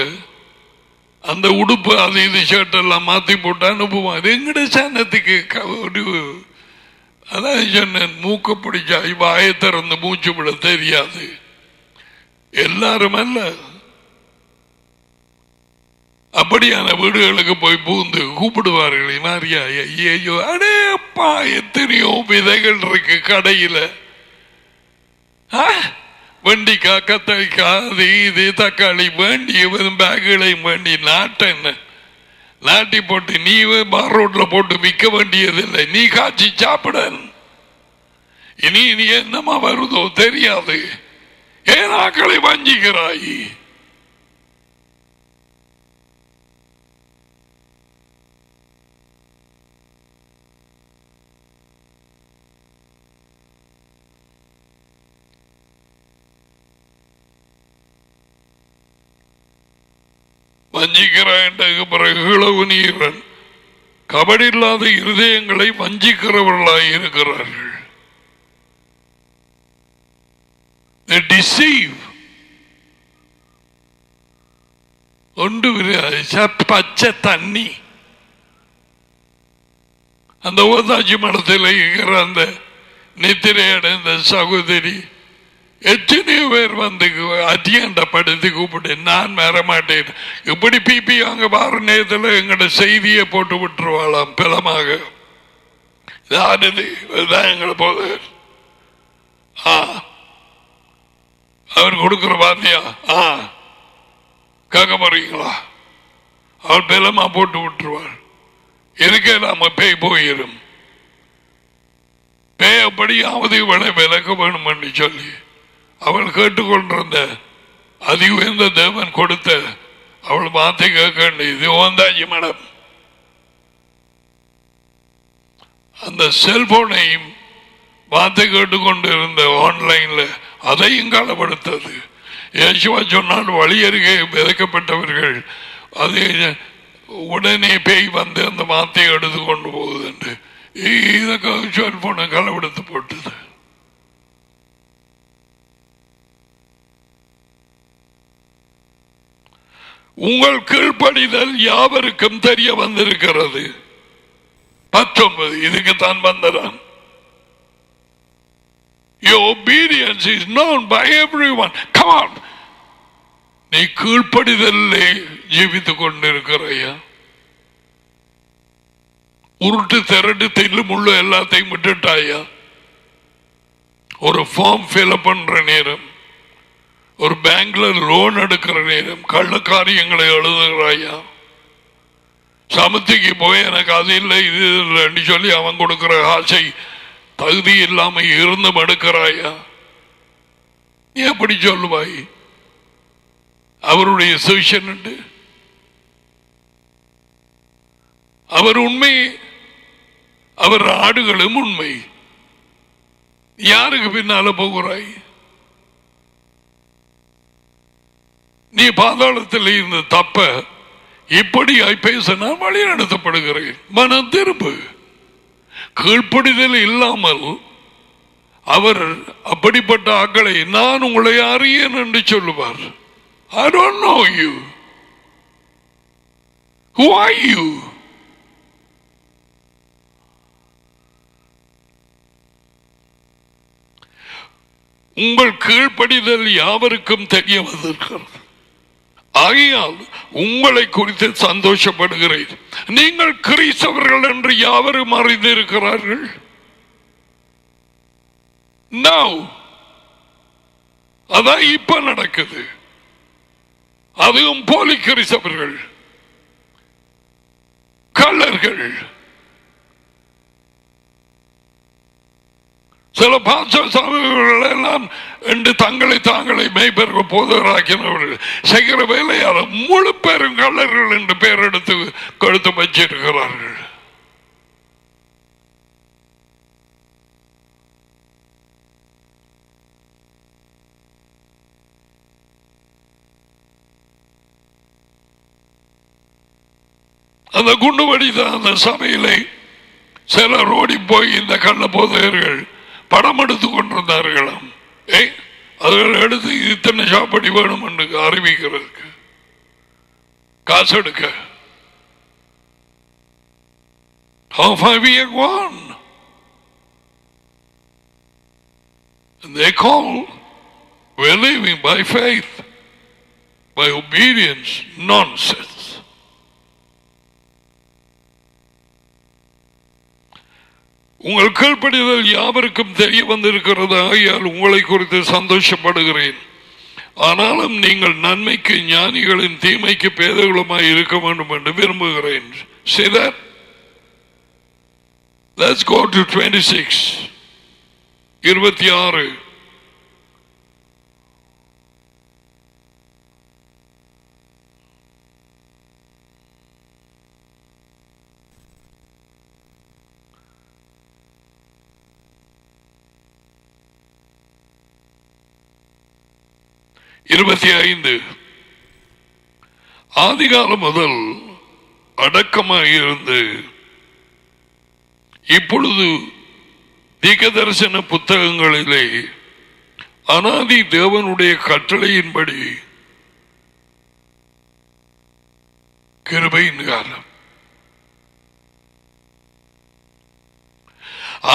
Speaker 1: அந்த உடுப்பு அது இது ஷர்ட் எல்லாம் மாத்தி போட்டு அனுப்புவான். எங்கட சனத்துக்கு ஒரு அதான் சொன்னேன், மூக்க பிடிச்சா வாயை திறந்து மூச்சு விட தெரியாது. எல்லாரும் அல்ல, அப்படியான வீடுகளுக்கு போய் பூந்து கூப்பிடுவார்கள். மாரியா ஐயோ அடே அப்பா, எத்தனையோ விதைகள் இருக்கு கடையில. வெண்டிக்காய், கத்தரிக்காய், அது இது தக்காளி வேண்டி பேக்குகளையும் வேண்டி நாட்டை நாட்டி போட்டு நீ பார் ரோட்ல போட்டு விற்க வேண்டியதில்லை, நீ காய்ச்சி சாப்பிட. இனி நீ என்னமா வருதோ தெரியாது, ஏன் ஆக்களை வஞ்சிக்கிறாய்? வஞ்சிக்கிறான் பிறகு இளவு நீரன் கபடி இல்லாத இருதயங்களை வஞ்சிக்கிறவர்களாய் இருக்கிறார்கள். ஒன்று பச்சை தண்ணி அந்த ஓதாஜி மடத்தில் இருக்கிற அந்த நித்திரையடைந்த சகோதரி எத்தனையோ பேர் வந்து அத்தியாண்ட படுத்து கூப்பிட்டு நான் வர மாட்டேன். இப்படி பிபி அங்க வார நேரத்தில் எங்கட செய்தியை போட்டு விட்டுருவாளாம் பலமாக. எங்களை போது அவர் கொடுக்கிற வார்த்தையா கேட்க போறீங்களா? அவர் பலமா போட்டு விட்டுருவார். இருக்கே நாம பேய் போயிடும். பேய் அப்படியாவது விலக்க வேணும் என்று சொல்லி அவள் கேட்டுக்கொண்டிருந்த அதி உயர்ந்த தேவன் கொடுத்த அவள் வார்த்தை கேட்க வேண்டியது ஓந்தாஜி மேடம். அந்த செல்போனையும் வார்த்தை கேட்டுக்கொண்டு இருந்த ஆன்லைன்ல அதையும் காலப்படுத்தது. இயேசுவா சொன்னால் வழி அருகே விதைக்கப்பட்டவர்கள் அது உடனே பேய் வந்து அந்த வார்த்தையை எடுத்து கொண்டு போகுது என்று இதை செல்போனை காலப்படுத்த போட்டது. உங்கள் கீழ்ப்படிதல் யாவருக்கும் தெரிய வந்திருக்கிறது. 19 இதுக்கு தான் வந்தான். Your obedience is known by everyone. Come on. நீ கீழ்ப்படிதலே ஜீவித்துக் கொண்டிருக்கிறையா? உருட்டு திரட்டு தில்லு முள்ளு எல்லாத்தையும் விட்டுட்டாயா? ஒரு ஃபார்ம் ஃபில் பண்ற நேரம், ஒரு பேங்க்ல லோன் எடுக்கிற நேரம் கள்ள காரியங்களை எழுதுகிறாயா? சமத்திக்கு போய் எனக்கு அது இல்லை இது இல்லைன்னு சொல்லி அவன் கொடுக்கிற ஆசை தகுதி இல்லாம இருந்து எடுக்கிறாயா? நீ எப்படி சொல்லுவாய் அவருடைய சிஷன்? அவர் உண்மை, அவர் ஆடுகளும் உண்மை. யாருக்கு பின்னால போகிறாய்? நீ பாதாளத்தில் இருந்து தப்ப இப்படியாய் பேசினா வழி நடத்தப்படுகிறேன். மனம் திரும்பு. கீழ்ப்படிதல் இல்லாமல் அவர் அப்படிப்பட்ட ஆக்களை நான் உங்களை அறியேன் என்று சொல்லுவார். I don't know you. Who are you? உங்கள் கீழ்ப்படிதல் யாவருக்கும் தெரிய வந்திருக்கிறது. ஆகையால் உங்களை குறித்து சந்தோஷப்படுகிறேன். நீங்கள் கிறிஸ்தவர்கள் என்று யாவரும் அறிந்திருக்கிறார்கள். அதான் இப்ப நடக்குது. அதுவும் போலி கிறிஸ்தவர்கள், கள்ளர்கள். சில பாசங்கள் எல்லாம் என்று தங்களை தாங்களை மெய்பெருக போதராக்கினவர்கள் செய்கிற வேலையால் முழு பெரும் கள்ளர்கள் என்று பெயர் எடுத்து கொடுத்து வச்சிருக்கிறார்கள். அந்த குண்டுவடி தான் அந்த சபையிலே சிலர் ஓடி போய் இந்த கள்ள போதையர்கள் படம் எடுத்துக் கொண்டிருந்தார்களாம். அவர்கள் எடுத்து இத்தனை சாப்படி வேணும் என்று அறிவிக்கிறதுக்கு காசு எடுக்க. How far we have gone? And they call we're living by faith, by obedience. Nonsense. உங்கள் கீழ்ப்படிதல் யாவருக்கும் தெரிய வந்திருக்கிறது, ஆகையால் உங்களை குறித்து சந்தோஷப்படுகிறேன். ஆனாலும் நீங்கள் நன்மைக்கு ஞானிகளின் தீமைக்கு பேதகுலமாய் இருக்க வேண்டும் என்று விரும்புகிறேன். See that? Let's go to 26. 26. ஆதிகாலம் முதல் அடக்கமாயிருந்து இப்பொழுது தீர்க்கதரிசன புத்தகங்களிலே அனாதி தேவனுடைய கட்டளையின்படி கிருபையின் காலம்,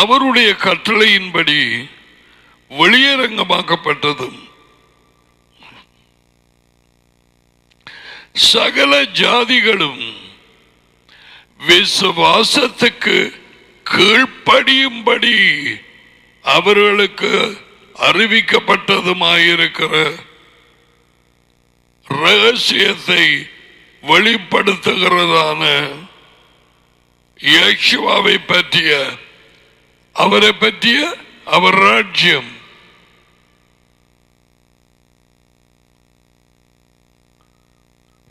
Speaker 1: அவருடைய கட்டளையின்படி வெளியரங்கமாக்கப்பட்டதும் சகல ஜாதிகளும் விசுவாசத்துக்கு கீழ்ப்படியும்படி அவர்களுக்கு அறிவிக்கப்பட்டதுமாயிருக்கிற ரகசியத்தை வெளிப்படுத்துகிறதான யேசுவாவை பற்றிய, அவரை பற்றிய அவர் ராஜ்யம்.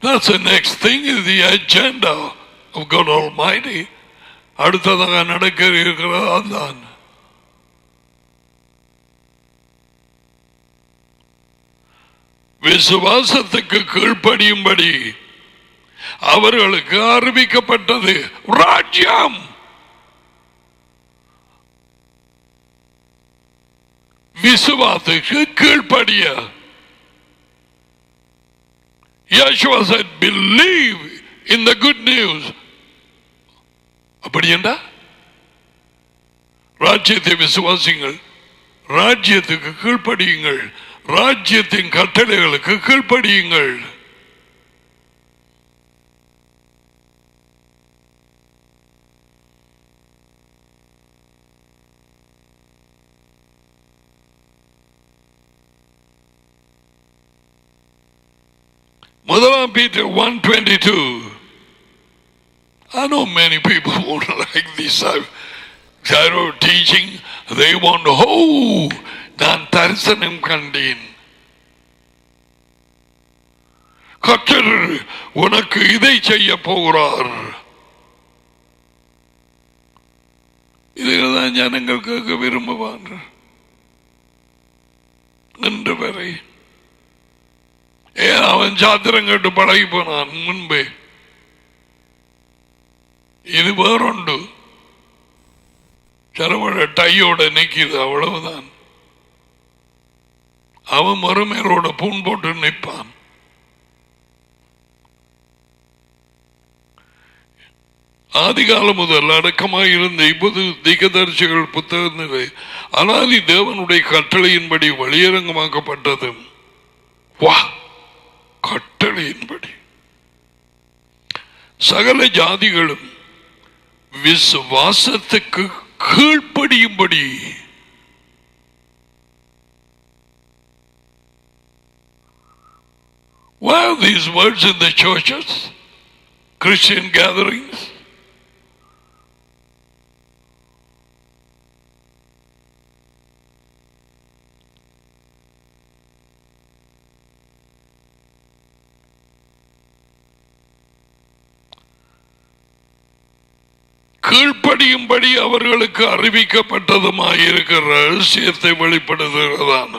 Speaker 1: That's the next thing, is the agenda of God Almighty. அடுத்ததாக நடக்க இருக்கிறதான் விசுவாசத்துக்கு கீழ்ப்படியும்படி அவர்களுக்கு அறிவிக்கப்பட்டது ராஜ்யம். விசுவாசத்துக்கு கீழ்ப்படிய. Yeshua said, believe in the good news. அப்படி என்றா ராஜ்யத்தை விசுவாசிங்கள், ராஜ்யத்துக்கு கீழ்ப்படியுங்கள், ராஜ்யத்தின் கட்டளைகளுக்கு கீழ்ப்படியுங்கள். முதலாம் Peter 1:22. I know many people won't like this kind of teaching. They want, நான் தரிசனம் கண்டேன், கர்த்தர் உனக்கு இதை செய்ய போகிறார். இதுதான் ஜனங்கள் கேட்க விரும்புவாங்க. இன்று வரை அவன் சாத்திரம் கேட்டு பழகி போனான் முன்பே. இது வேறொண்டு, சிலவழ டையோட நிற்கிது, அவ்வளவுதான். அவன் மறுமையோட பூன் போட்டு நிற்பான். ஆதிகாலம் முதல் அடக்கமாக இருந்த இப்போது தீர்க்கதரிசிகள் புத்தகத்திலே அனாதி தேவனுடைய கட்டளையின்படி வெளியரங்கமாக்கப்பட்டது. வா, கட்டளையின்படி சகல ஜாதிகளும் விசுவாசத்துக்கு கீழ்ப்படியும்படி. Why are these words in the churches, Christian gatherings? கீழ்ப்படியும்படி அவர்களுக்கு அறிவிக்கப்பட்டதுமாயிருக்கிற ரகசியத்தை வெளிப்படுத்துகிறதான.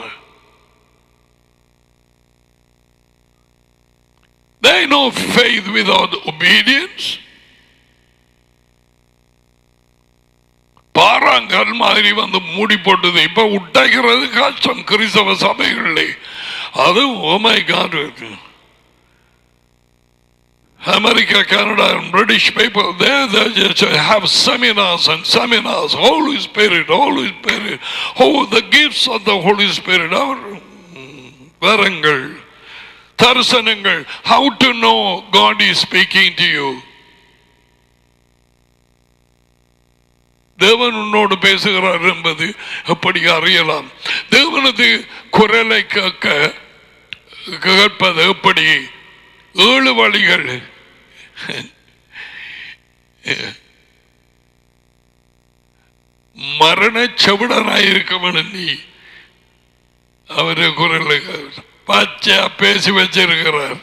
Speaker 1: They know faith without obedience. பாறாங்கல் மாதிரி வந்து மூடி போட்டது. இப்ப உடைக்கிறது கஷ்டம் கிறிஸ்தவ சபைகளிலே. அது oh my God, America, Canada and British people, they just have seminars and seminars. Holy Spirit, Holy Spirit. Oh, the gifts of the Holy Spirit. வரங்கள், தரிசனங்கள். How to know God is speaking to you? தேவன் உன்னோடு பேசுகிறார் என்பது எப்படி அறியலாம்? தேவனது குரலை கேட்பது எப்படி? 7 வழிகள். மரண செவிடனாயிருக்கவன் நீ அவரு குரல் பச்சையா பேசி வச்சிருக்கிறார்.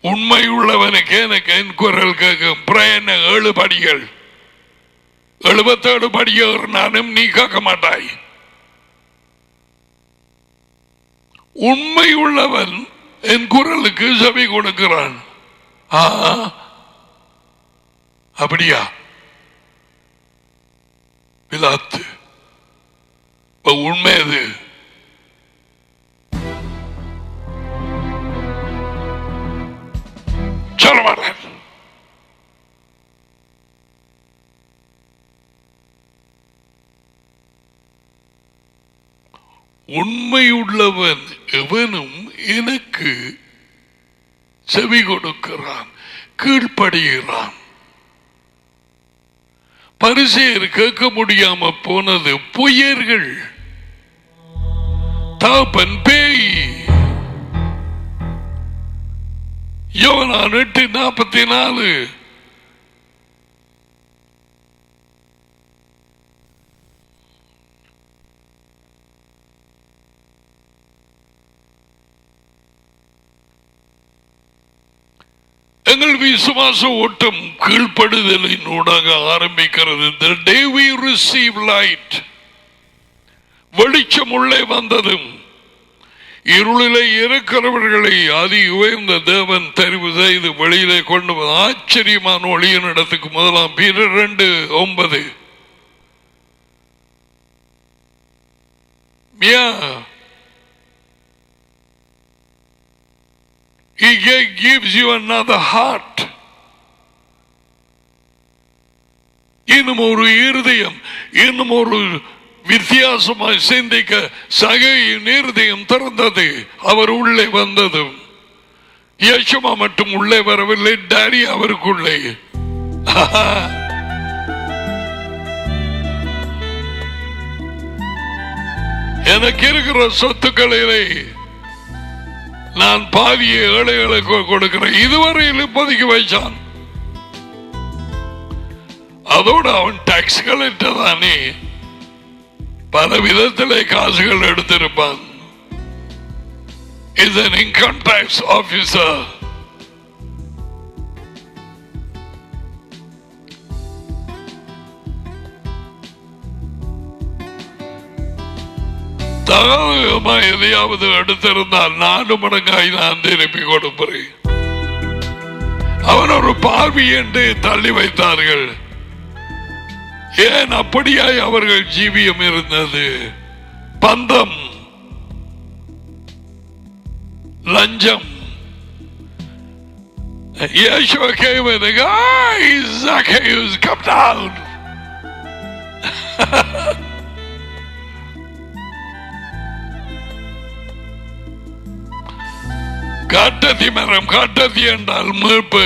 Speaker 1: உண்மை உள்ளவனுக்கு எனக்கு என் குரல் கேட்கும். பிரயன 7 படிகள், 77 படிகள் நானும் நீ கேட்க மாட்டாய். உண்மை உள்ளவன் என் குரலுக்கு செவி கொடுக்கிறான். அப்படியா? பிலாத்து உண்மை அது. சொல்ல மாட்டேன். உண்மையுள்ளவன் எவனும் எனக்கு செவி கொடுக்கிறான், கீழ்ப்படுகிறான். பரிசேயர் கேட்க முடியாம போனது பொய்யர்கள், தாப்பன் பேய். யோவான் 8:44. எங்கள் விசுவாச ஓட்டம் கீழ்ப்படுதலின் ஊடாக ஆரம்பிக்கிறது. The day we receive light, வெளிச்சம் உள்ளே வந்ததும் இருளிலே இருக்கிறவர்களை அதி உயர்ந்த தேவன் தெரிவு செய்து வெளியிலே கொண்டு வந்த ஆச்சரியமான ஒளியின் இடத்துக்கு 1 Peter 2:9. He gives you another heart. இன்னும் ஒரு இருதயம், இன்னும் ஒரு வித்தியாசமாய் சிந்திக்க சகையின் இருதயம் திறந்தது. அவர் உள்ளே வந்ததும் யேசுவா மட்டும் உள்ளே வரவில்லை, டாடி அவருக்குள்ளே. எனக்கு இருக்கிற சொத்துக்களிலே நான் பாதியை ஏழைகளுக்கு கொடுக்கிறேன். இதுவரையில் இப்போதைக்கு வைச்சான். அதோடு அவன் டாக்ஸ்கள் இட்டதானே பல விதத்திலே காசுகள் எடுத்திருப்பான். Is an income tax officer. தகவலமா எதையாவது எடுத்திருந்தால் 4 மடங்காய் நான் திருப்பி கொடுப்பேன். அவன் ஒரு பார்வை என்று தள்ளி வைத்தார்கள். ஏன் அப்படியாய் அவர்கள் ஜீவியம் இருந்தது? பந்தம், லஞ்சம். Yeshua came with the guy, Zacchaeus, come down. காட்டத்தி மரம், காட்டத்தி என்றால் மீட்பு.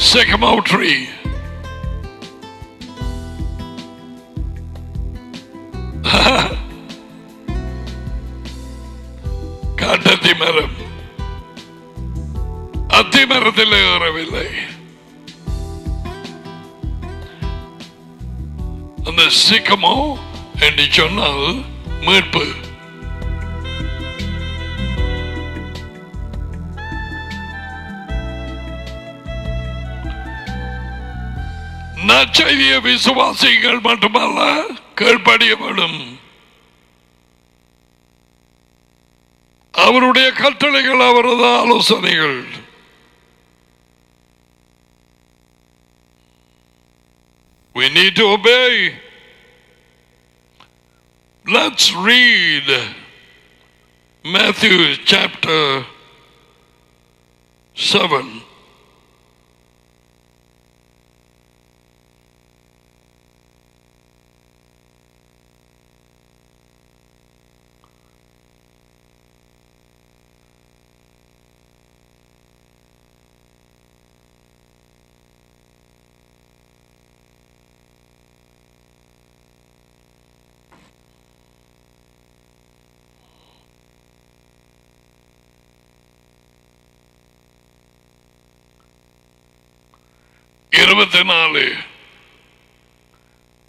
Speaker 1: Sycamore tree. காட்டத்தி மரம் அத்தி மரத்தில் ஏறவில்லை. அந்த சிக்கமோ என்று சொன்னால் மீட்பு. நற்செய்திய விசுவாசிகள் மட்டுமல்ல, கீழ்ப்படியப்படும். அவருடைய கட்டளைகள், அவரது ஆலோசனைகள். We need to obey. Let's read Matthew chapter 7.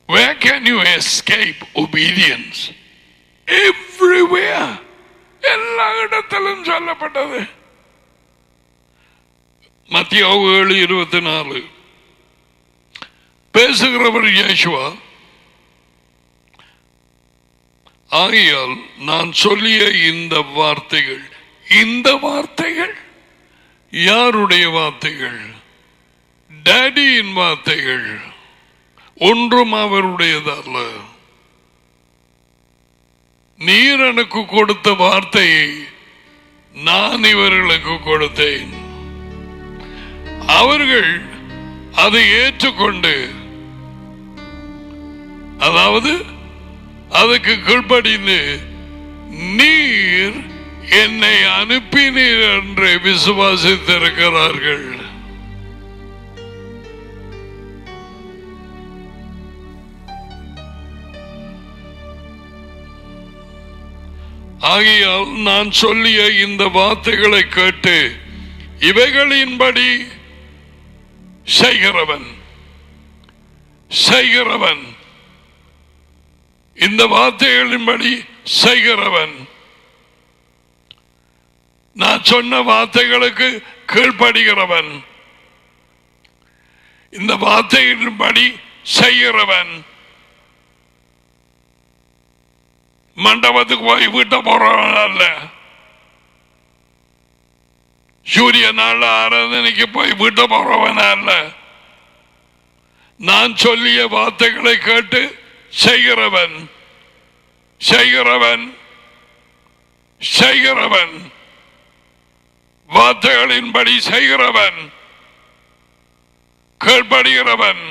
Speaker 1: Where can you escape obedience? Everywhere. எல்லா இடத்திலும் சொல்லப்பட்டது. மத்தேயு 7:24. பேசுகிறவர் இயேசுவா, ஆகையால் நான் சொல்லிய இந்த வார்த்தைகள் யாருடைய வார்த்தைகள்? டேடியின் வார்த்தைகள், ஒன்றும் அவருடையதல்ல. நீர் எனக்கு கொடுத்த வார்த்தையை நான் இவர்களுக்கு கொடுத்தேன். அவர்கள் அதை ஏற்றுக்கொண்டு, அதாவது அதுக்கு கீழ்ப்படிந்து, நீர் என்னை அனுப்பினீர் என்று விசுவாசித்திருக்கிறார்கள். ஆகையால் நான் சொல்லிய இந்த வார்த்தைகளை கேட்டு இவைகளின்படி செய்கிறவன், இந்த வார்த்தைகளின்படி செய்கிறவன், நான் சொன்ன வார்த்தைகளுக்கு கீழ்ப்படுகிறவன், இந்த வார்த்தைகளின்படி செய்கிறவன், மண்டபத்துக்கு போய் வீட்ட போறவன் அல்ல, சூரிய நாள் ஆராதனைக்கு போய் வீட்ட போறவன் அல்ல. நான் சொல்லிய வார்த்தைகளை கேட்டு செய்கிறவன் வார்த்தைகளின்படி செய்கிறவன், கீழ்ப்படுகிறவன்,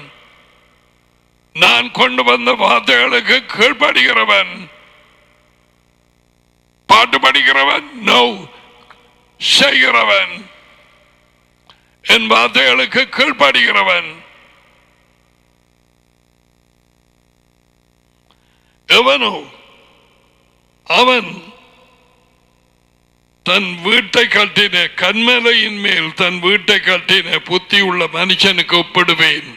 Speaker 1: நான் கொண்டு வந்த வார்த்தைகளுக்கு கீழ்ப்படுகிறவன். பாட்டு படிக்கிறவன் நோ, செய்கிறவன், என் வார்த்தைகளுக்கு கீழ்ப்படுகிறவன். எவனோ அவன் தன் வீட்டை கட்டின கண்மலையின் மேல் தன் வீட்டை கட்டின புத்தி உள்ள மனுஷனுக்கு ஒப்பிடுவேன்.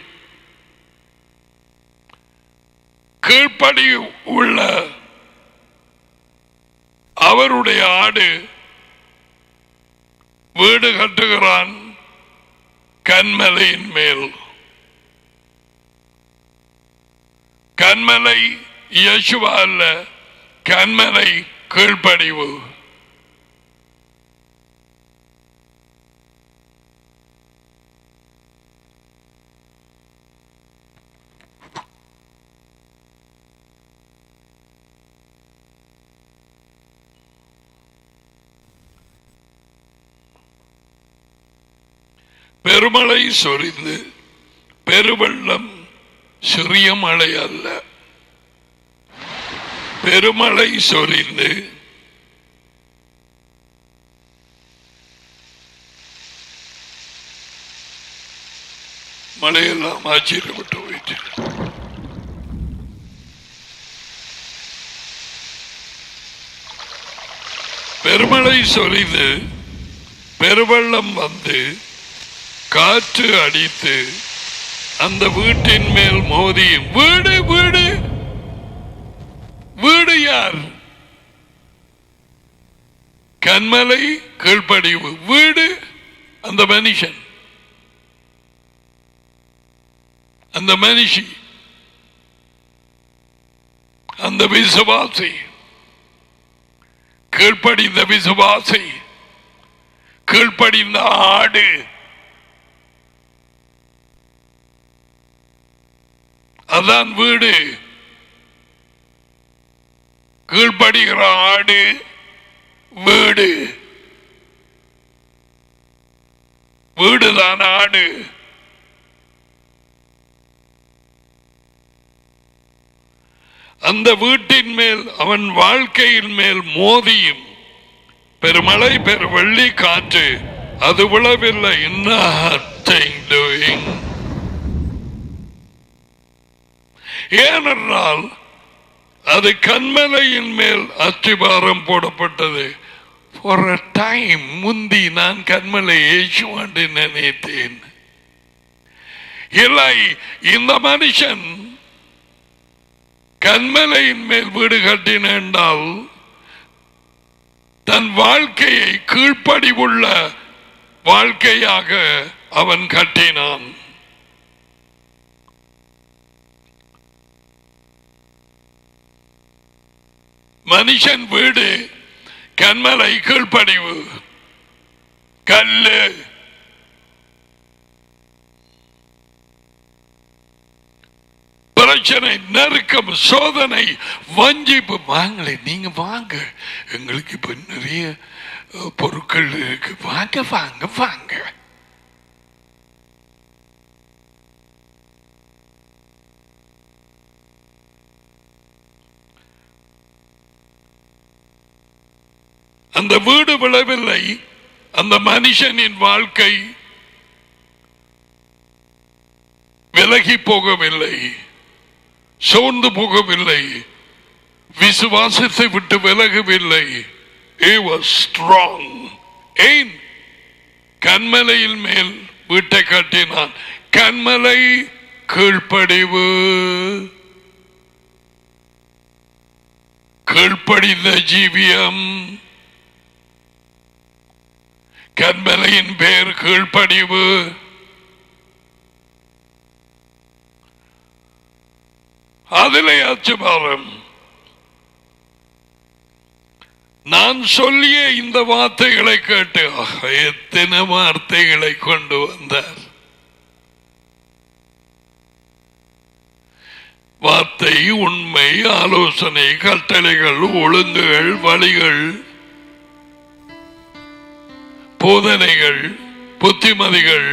Speaker 1: கீழ்ப்படி உள்ள அவருடைய ஆடு வீடு கட்டுகிறான் கண்மலையின் மேல். கண்மலை இயேசுவா அல்ல, கண்மலை கீழ்ப்படிவு. பெருமழை சொரிந்து, பெருவெள்ளம் சிறிய மழை அல்ல, பெருமழை சொரிந்து மழையெல்லாம் ஆச்சரியப்பட்டு போயிட்டு. பெருமழை சொரிந்து பெருவெள்ளம் வந்து காற்று அடித்து அந்த வீட்டின் மேல் மோதி, வீடு வீடு வீடு யார்? கண்மலை கீழ்ப்படிவு. வீடு அந்த மனுஷன், அந்த மனுஷி, அந்த விசுவாசி, கீழ்ப்படிந்த விசுவாசி, கீழ்ப்படிந்த ஆடு. அதான் வீடு. கீழ்படுகிற ஆடு வீடு, வீடுதான் ஆடு. அந்த வீட்டின் மேல் அவன் வாழ்க்கையின் மேல் மோதியும் பெருமழை பெருவெள்ளி காற்று அது விழவில்லை. ஏனென்றால் அது கண்மலையின் மேல் அஸ்திபாரம் போடப்பட்டது. For a time முந்தி நான் கண்மலை ஏசுவாண்டு நினைத்தேன். இல்லை, இந்த மனுஷன் கண்மலையின் மேல் வீடு கட்டினால் தன் வாழ்க்கையை கீழ்ப்படிவுள்ள வாழ்க்கையாக அவன் கட்டினான். மனுஷன் வீடு கண்மலை கீழ்ப்படிவு, கல்லு. பிரச்சனை, நெருக்கம், சோதனை, வஞ்சிப்பு. வாங்களே, நீங்க வாங்க, எங்களுக்கு இப்ப நிறைய பொருட்கள் இருக்கு, வாங்க வாங்க வாங்க. அந்த வீடு விழவில்லை. அந்த மனுஷனின் வாழ்க்கை விலகி போகவில்லை, சோர்ந்து போகவில்லை, விசுவாசத்தை விட்டு விலகவில்லை. He was strong. ஏன்? கண்மலையின் மேல் வீட்டை கட்டினான். கண்மலை கீழ்ப்படிவு, கீழ்ப்படிந்த ஜீவியம். கண்மலையின் பேர் கீழ்ப்படிவு. அதிலே அச்சுபாரம். நான் சொல்லிய இந்த வார்த்தைகளை கேட்டு எத்தனை வார்த்தைகளை கொண்டு வந்தார். வார்த்தை, உண்மை, ஆலோசனை, கட்டளைகள், ஒழுங்குகள், வழிகள், போதனைகள், புத்திமதிகள்,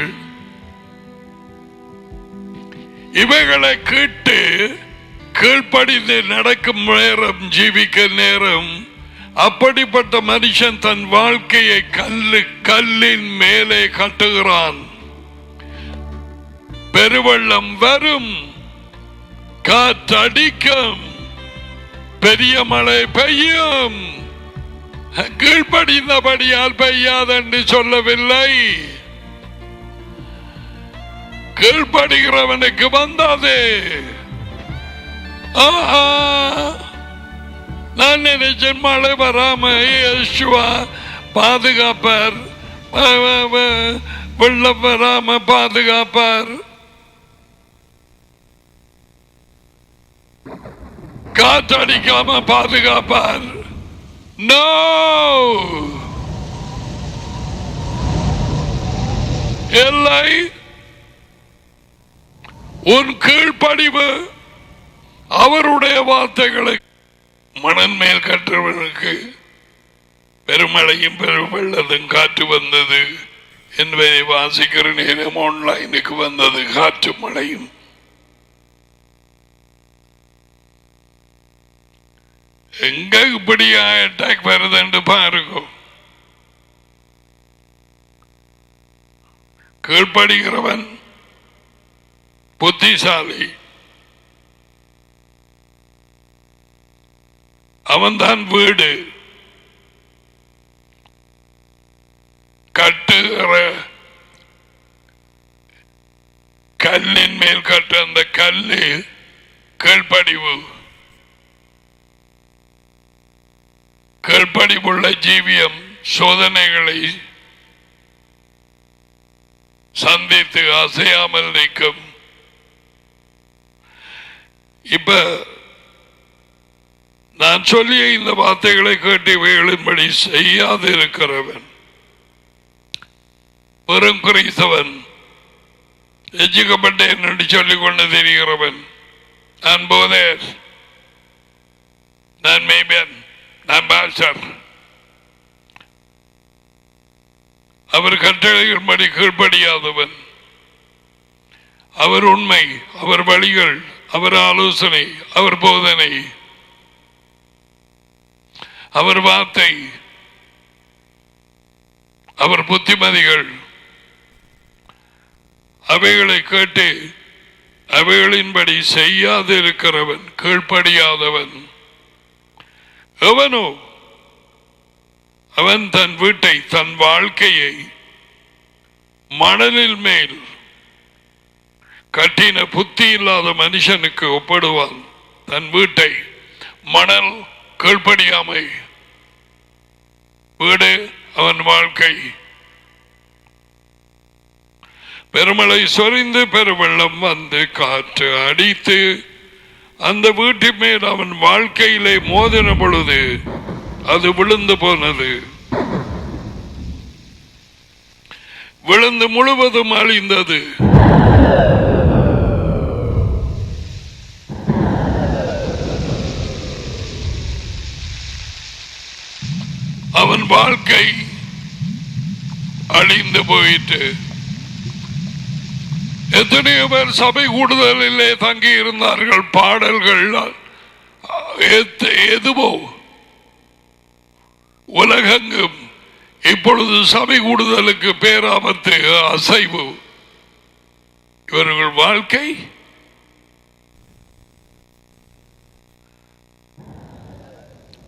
Speaker 1: இவைகளை கேட்டு கீழ்ப்படிந்து நடக்கும் நேரம், ஜீவிக்க நேரம். அப்படிப்பட்ட மனுஷன் தன் வாழ்க்கையை கல்லின் மேலே கட்டுகிறான். பெருவெள்ளம் வரும், காற்றடிக்கும், பெரிய மழை பெய்யும். கீழ்ப்படிந்தபடியால் பெய்யாதென்று சொல்லவில்லை. கீழ்ப்படுகிறவனுக்கு வந்தது. நான் நினைச்சேன் மழை வராம யேசுவா பாதுகாப்பார், வெள்ளம் வராம பாதுகாப்பார், காற்றடிக்காம பாதுகாப்பார். No, இல்லை. உன் கீழ்ப்படிவு அவருடைய வார்த்தைகளை மணல் மேல் கற்றவர்களுக்கு பெருமழையும் பெருவெள்ளதும் காற்று வந்தது என்பதை வாசிக்கிற நேரம் ஆன்லைனுக்கு வந்தது. காற்று மழையும் எங்க இப்படியா அட்டாக் வருது பாருங்க. கீழ்ப்படுகிறவன் புத்திசாலி, அவன்தான் வீடு கட்டுகிற. கல்லின் மேல் கட்டு, அந்த கல்லு கீழ்ப்படிவு. கீழ்ப்படிவுள்ள ஜீவியம் சோதனைகளை சந்தித்து அசையாமல் நிற்கும். இப்ப நான் சொல்லிய இந்த வார்த்தைகளை கேட்டு இவைகளின்படி செய்யாது இருக்கிறவன் வெறும் கிறிஸ்தவன், எஜிக்கப்பட்டேன் என்று சொல்லிக் கொண்டு தெரிகிறவன், நான் போதேர், நான் மேய்பன், நான் பாஸ்டர். அவர் கட்டளைகளின்படி கீழ்ப்படியாதவன். அவர் உண்மை, அவர் வழிகள், அவர் ஆலோசனை, அவர் போதனை, அவர் வார்த்தை, அவர் புத்திமதிகள், அவைகளை கேட்டு அவைகளின்படி செய்யாது இருக்கிறவன் கீழ்ப்படியாதவன் எவனோ அவன் தன் வீட்டை, தன் வாழ்க்கையை மணலில் மேல் கட்டின புத்தி இல்லாத மனுஷனுக்கு ஒப்பிடுவான். தன் வீட்டை மணல், கீழ்ப்படியாமை, வீடு அவன் வாழ்க்கை. பெருமழை சொரிந்து பெருவெள்ளம் வந்து காற்று அடித்து அந்த வீட்டின் மேல் அவன் வாழ்க்கையிலே மோதின பொழுது அது விழுந்து போனது. விழுந்து முழுவதும் அழிந்தது. அவன் வாழ்க்கை அழிந்து போயிட்டு. எத்தனையோ பேர் சபை கூடுதலிலே தங்கி இருந்தார்கள். பாடல்கள் எதுவோ உலகெங்கும் இப்பொழுது சபை கூடுதலுக்கு பேராபத்து, அசைவு. இவர்கள் வாழ்க்கை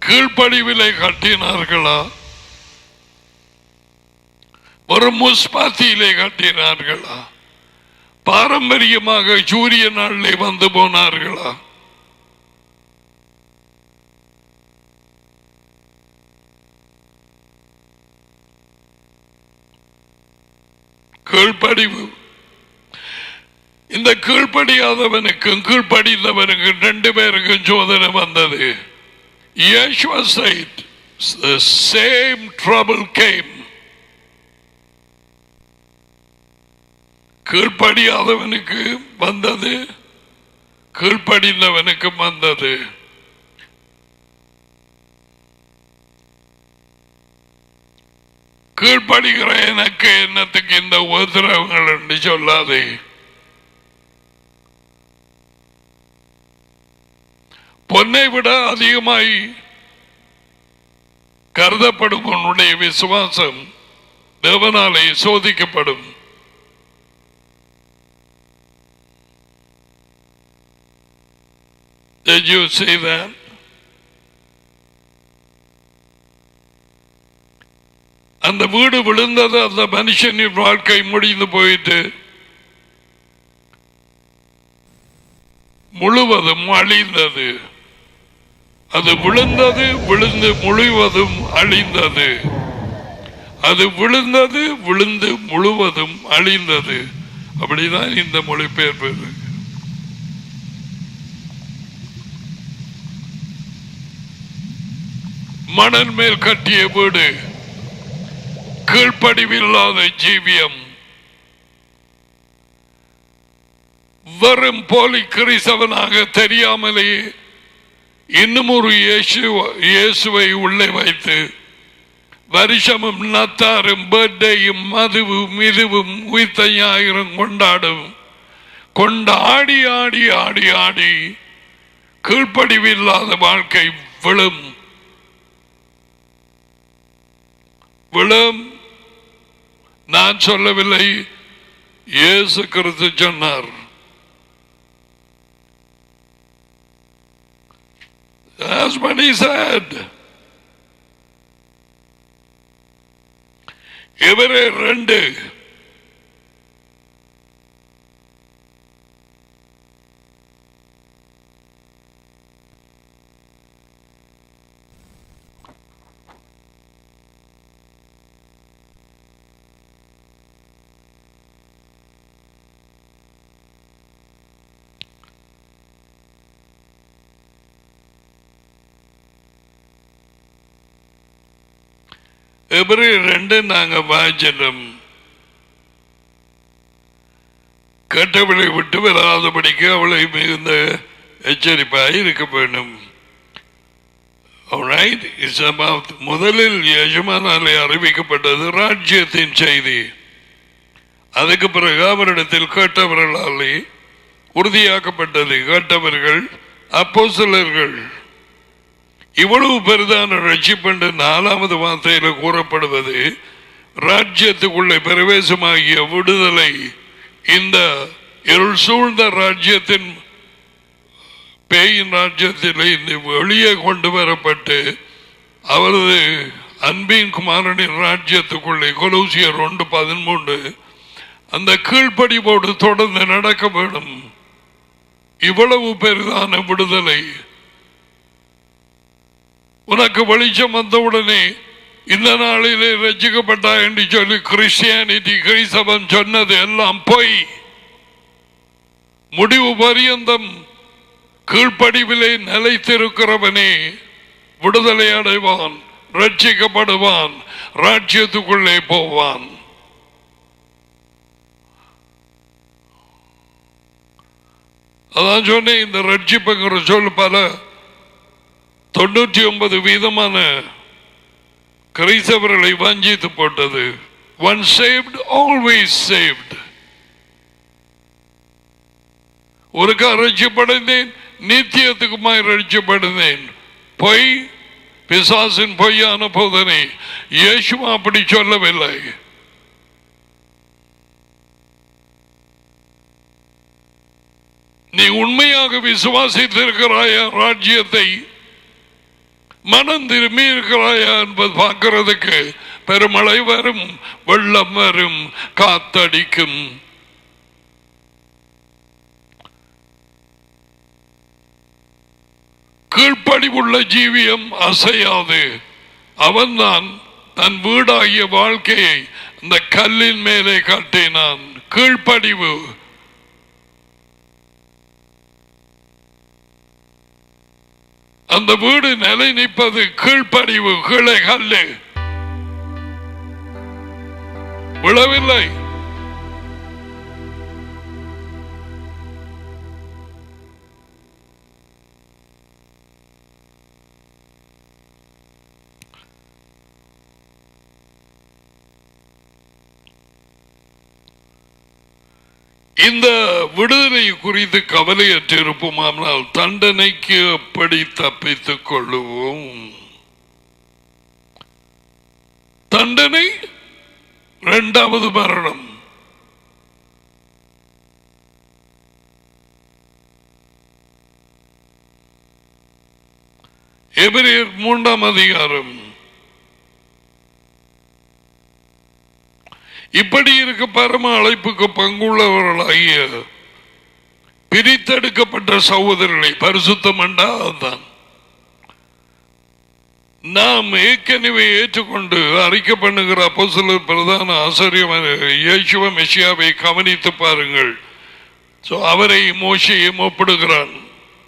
Speaker 1: கீழ்ப்படிவிலை கட்டினார்களா, ஒரு முஸ்பாத்தியிலே கட்டினார்களா, பாரம்பரியமாக சூரிய நாளிலே வந்து போனார்களா? கீழ்ப்படிவு. இந்த கீழ்ப்படியாதவனுக்கும் கீழ்ப்படிந்தவனுக்கும் ரெண்டு பேருக்கும் சோதனை வந்தது. Yeshua said the same trouble came. கீழ்ப்படியாதவனுக்கு வந்தது, கீழ்ப்படிந்தவனுக்கு வந்தது. கீழ்ப்படுகிற எனக்கு என்னத்துக்கு இந்த உபத்திரவங்கள் என்று சொல்லாதே. பொன்னை விட அதிகமாய் கருதப்படும் உன்னுடைய விசுவாசம் தேவனாலே சோதிக்கப்படும். Did you see that? அந்த வீடு விழுந்தது, அந்த மனுஷனின் வாழ்க்கை முடிந்து போயிட்டு முழுவதும் அழிந்தது. அது விழுந்தது, விழுந்து முழுவதும் அழிந்தது. அது விழுந்தது, விழுந்து முழுவதும் அழிந்தது. அப்படிதான் இந்த மொழிபெயர்ப்பு. மணல் மேல் கட்டிய வீடு, கீழ்ப்படிவில்லாத ஜீவியம், வெறும் போலி கிறிஸ்தவனாக தெரியாமலே இன்னும் ஒரு இயேசுவை உள்ளே வைத்து வருஷமும் நத்தாரும் பர்த்டேயும் மதுவும் இதுவும் உயிர்த்த ஞாயிறும் கொண்டாடி ஆடி ஆடி ஆடி கீழ்ப்படிவில்லாத வாழ்க்கை விழும். நான் சொல்லவில்லை, இயேசு கிறிஸ்து சொன்னார். That's what he said. இவரே ரெண்டு நாங்க வாய்ச்சிட்டோம். கெட்டவளை விட்டு வராதபடிக்கு அவளை மிகுந்த எச்சரிப்பாய் இருக்க வேண்டும். முதலில் எஜமானாலே அறிவிக்கப்பட்டது ராஜ்யத்தின் செய்தி. அதுக்கு பிறகு அவரிடத்தில் கேட்டவர்களாலே உறுதியாக்கப்பட்டது. கேட்டவர்கள் அப்போஸ்தலர்கள். இவ்வளவு பெரிதான ரட்சிப்பு 4வது வார்த்தையில் கூறப்படுவது ராஜ்யத்துக்குள்ளே பிரவேசமாகிய விடுதலை. இந்த இருள் சூழ்ந்த ராஜ்யத்தின் பேயின் ராஜ்யத்தில் வெளியே கொண்டு வரப்பட்டு அவரது அன்பின் குமாரனின் ராஜ்யத்துக்குள்ளே கொலோசியர் 1:13 அந்த கீழ்ப்படிவோடு தொடர்ந்து நடக்க வேண்டும். இவ்வளவு பெரிதான விடுதலை உனக்கு வெளிச்சம் வந்தவுடனே இந்த நாளிலே ரட்சிக்கப்பட்டா என்று சொல்லி கிறிஸ்டியானிட்டி கிறிஸ்தவம் சொன்னது எல்லாம் போய் முடிவு பரியந்தம் கீழ்ப்படிவிலே நிலைத்திருக்கிறவனே விடுதலை அடைவான், ரட்சிக்கப்படுவான், ராஜ்யத்துக்குள்ளே போவான். அதான் சொன்னேன், இந்த ரட்சிப்புங்கிற சொல் பல 99% கிறிஸ்தவர்களை வஞ்சித்து போட்டது. Once saved, always saved. ஒருக்கா ரட்சிப்படைந்தேன், நித்தியத்துக்குமாய் ரட்சிப்படைந்தேன். பொய், பிசாசின் பொய்யான போதனை. இயேசு அப்படி சொல்லவில்லை. நீ உண்மையாக விசுவாசித்திருக்கிறாயா ராஜ்யத்தை, மனம் திரும்பி இருக்கிறாயா என்பது பார்க்கிறதுக்கு பெருமழை வரும், வெள்ளம் வரும், காத்தடிக்கும். கீழ்ப்படிவுள்ள ஜீவியம் அசையாது. அவன்தான் தன் வீடாகிய வாழ்க்கையை இந்த கல்லின் மேலே கட்டினான். கீழ்ப்படிவு. அந்த வீடு நிலை நிற்பது கீழ்ப்படிவு. கீழே கல்லு விழவில்லை. இந்த விடுதலை குறித்து கவலையற்றிருப்போமானால் தண்டனைக்கு எப்படி தப்பித்துக் கொள்ளுவோம்? தண்டனை 2வது மரணம். எபிரேயர் 3ஆம் அதிகாரம். இப்படி இருக்க பரம அழைப்புக்கு பங்குள்ளவர்களாகிய பிரித்தெடுக்கப்பட்ட சகோதரர்களை பரிசுத்தம் என்றால் நாம் ஏற்கனவே ஏற்றுக்கொண்டு அறிக்கை பண்ணுகிற அப்போஸ்தலர் பிரதான ஆசாரியர் இயேசுவ மெசியாவை கவனித்து பாருங்கள். அவரை மோசேயும் ஒப்பிடுகிறான்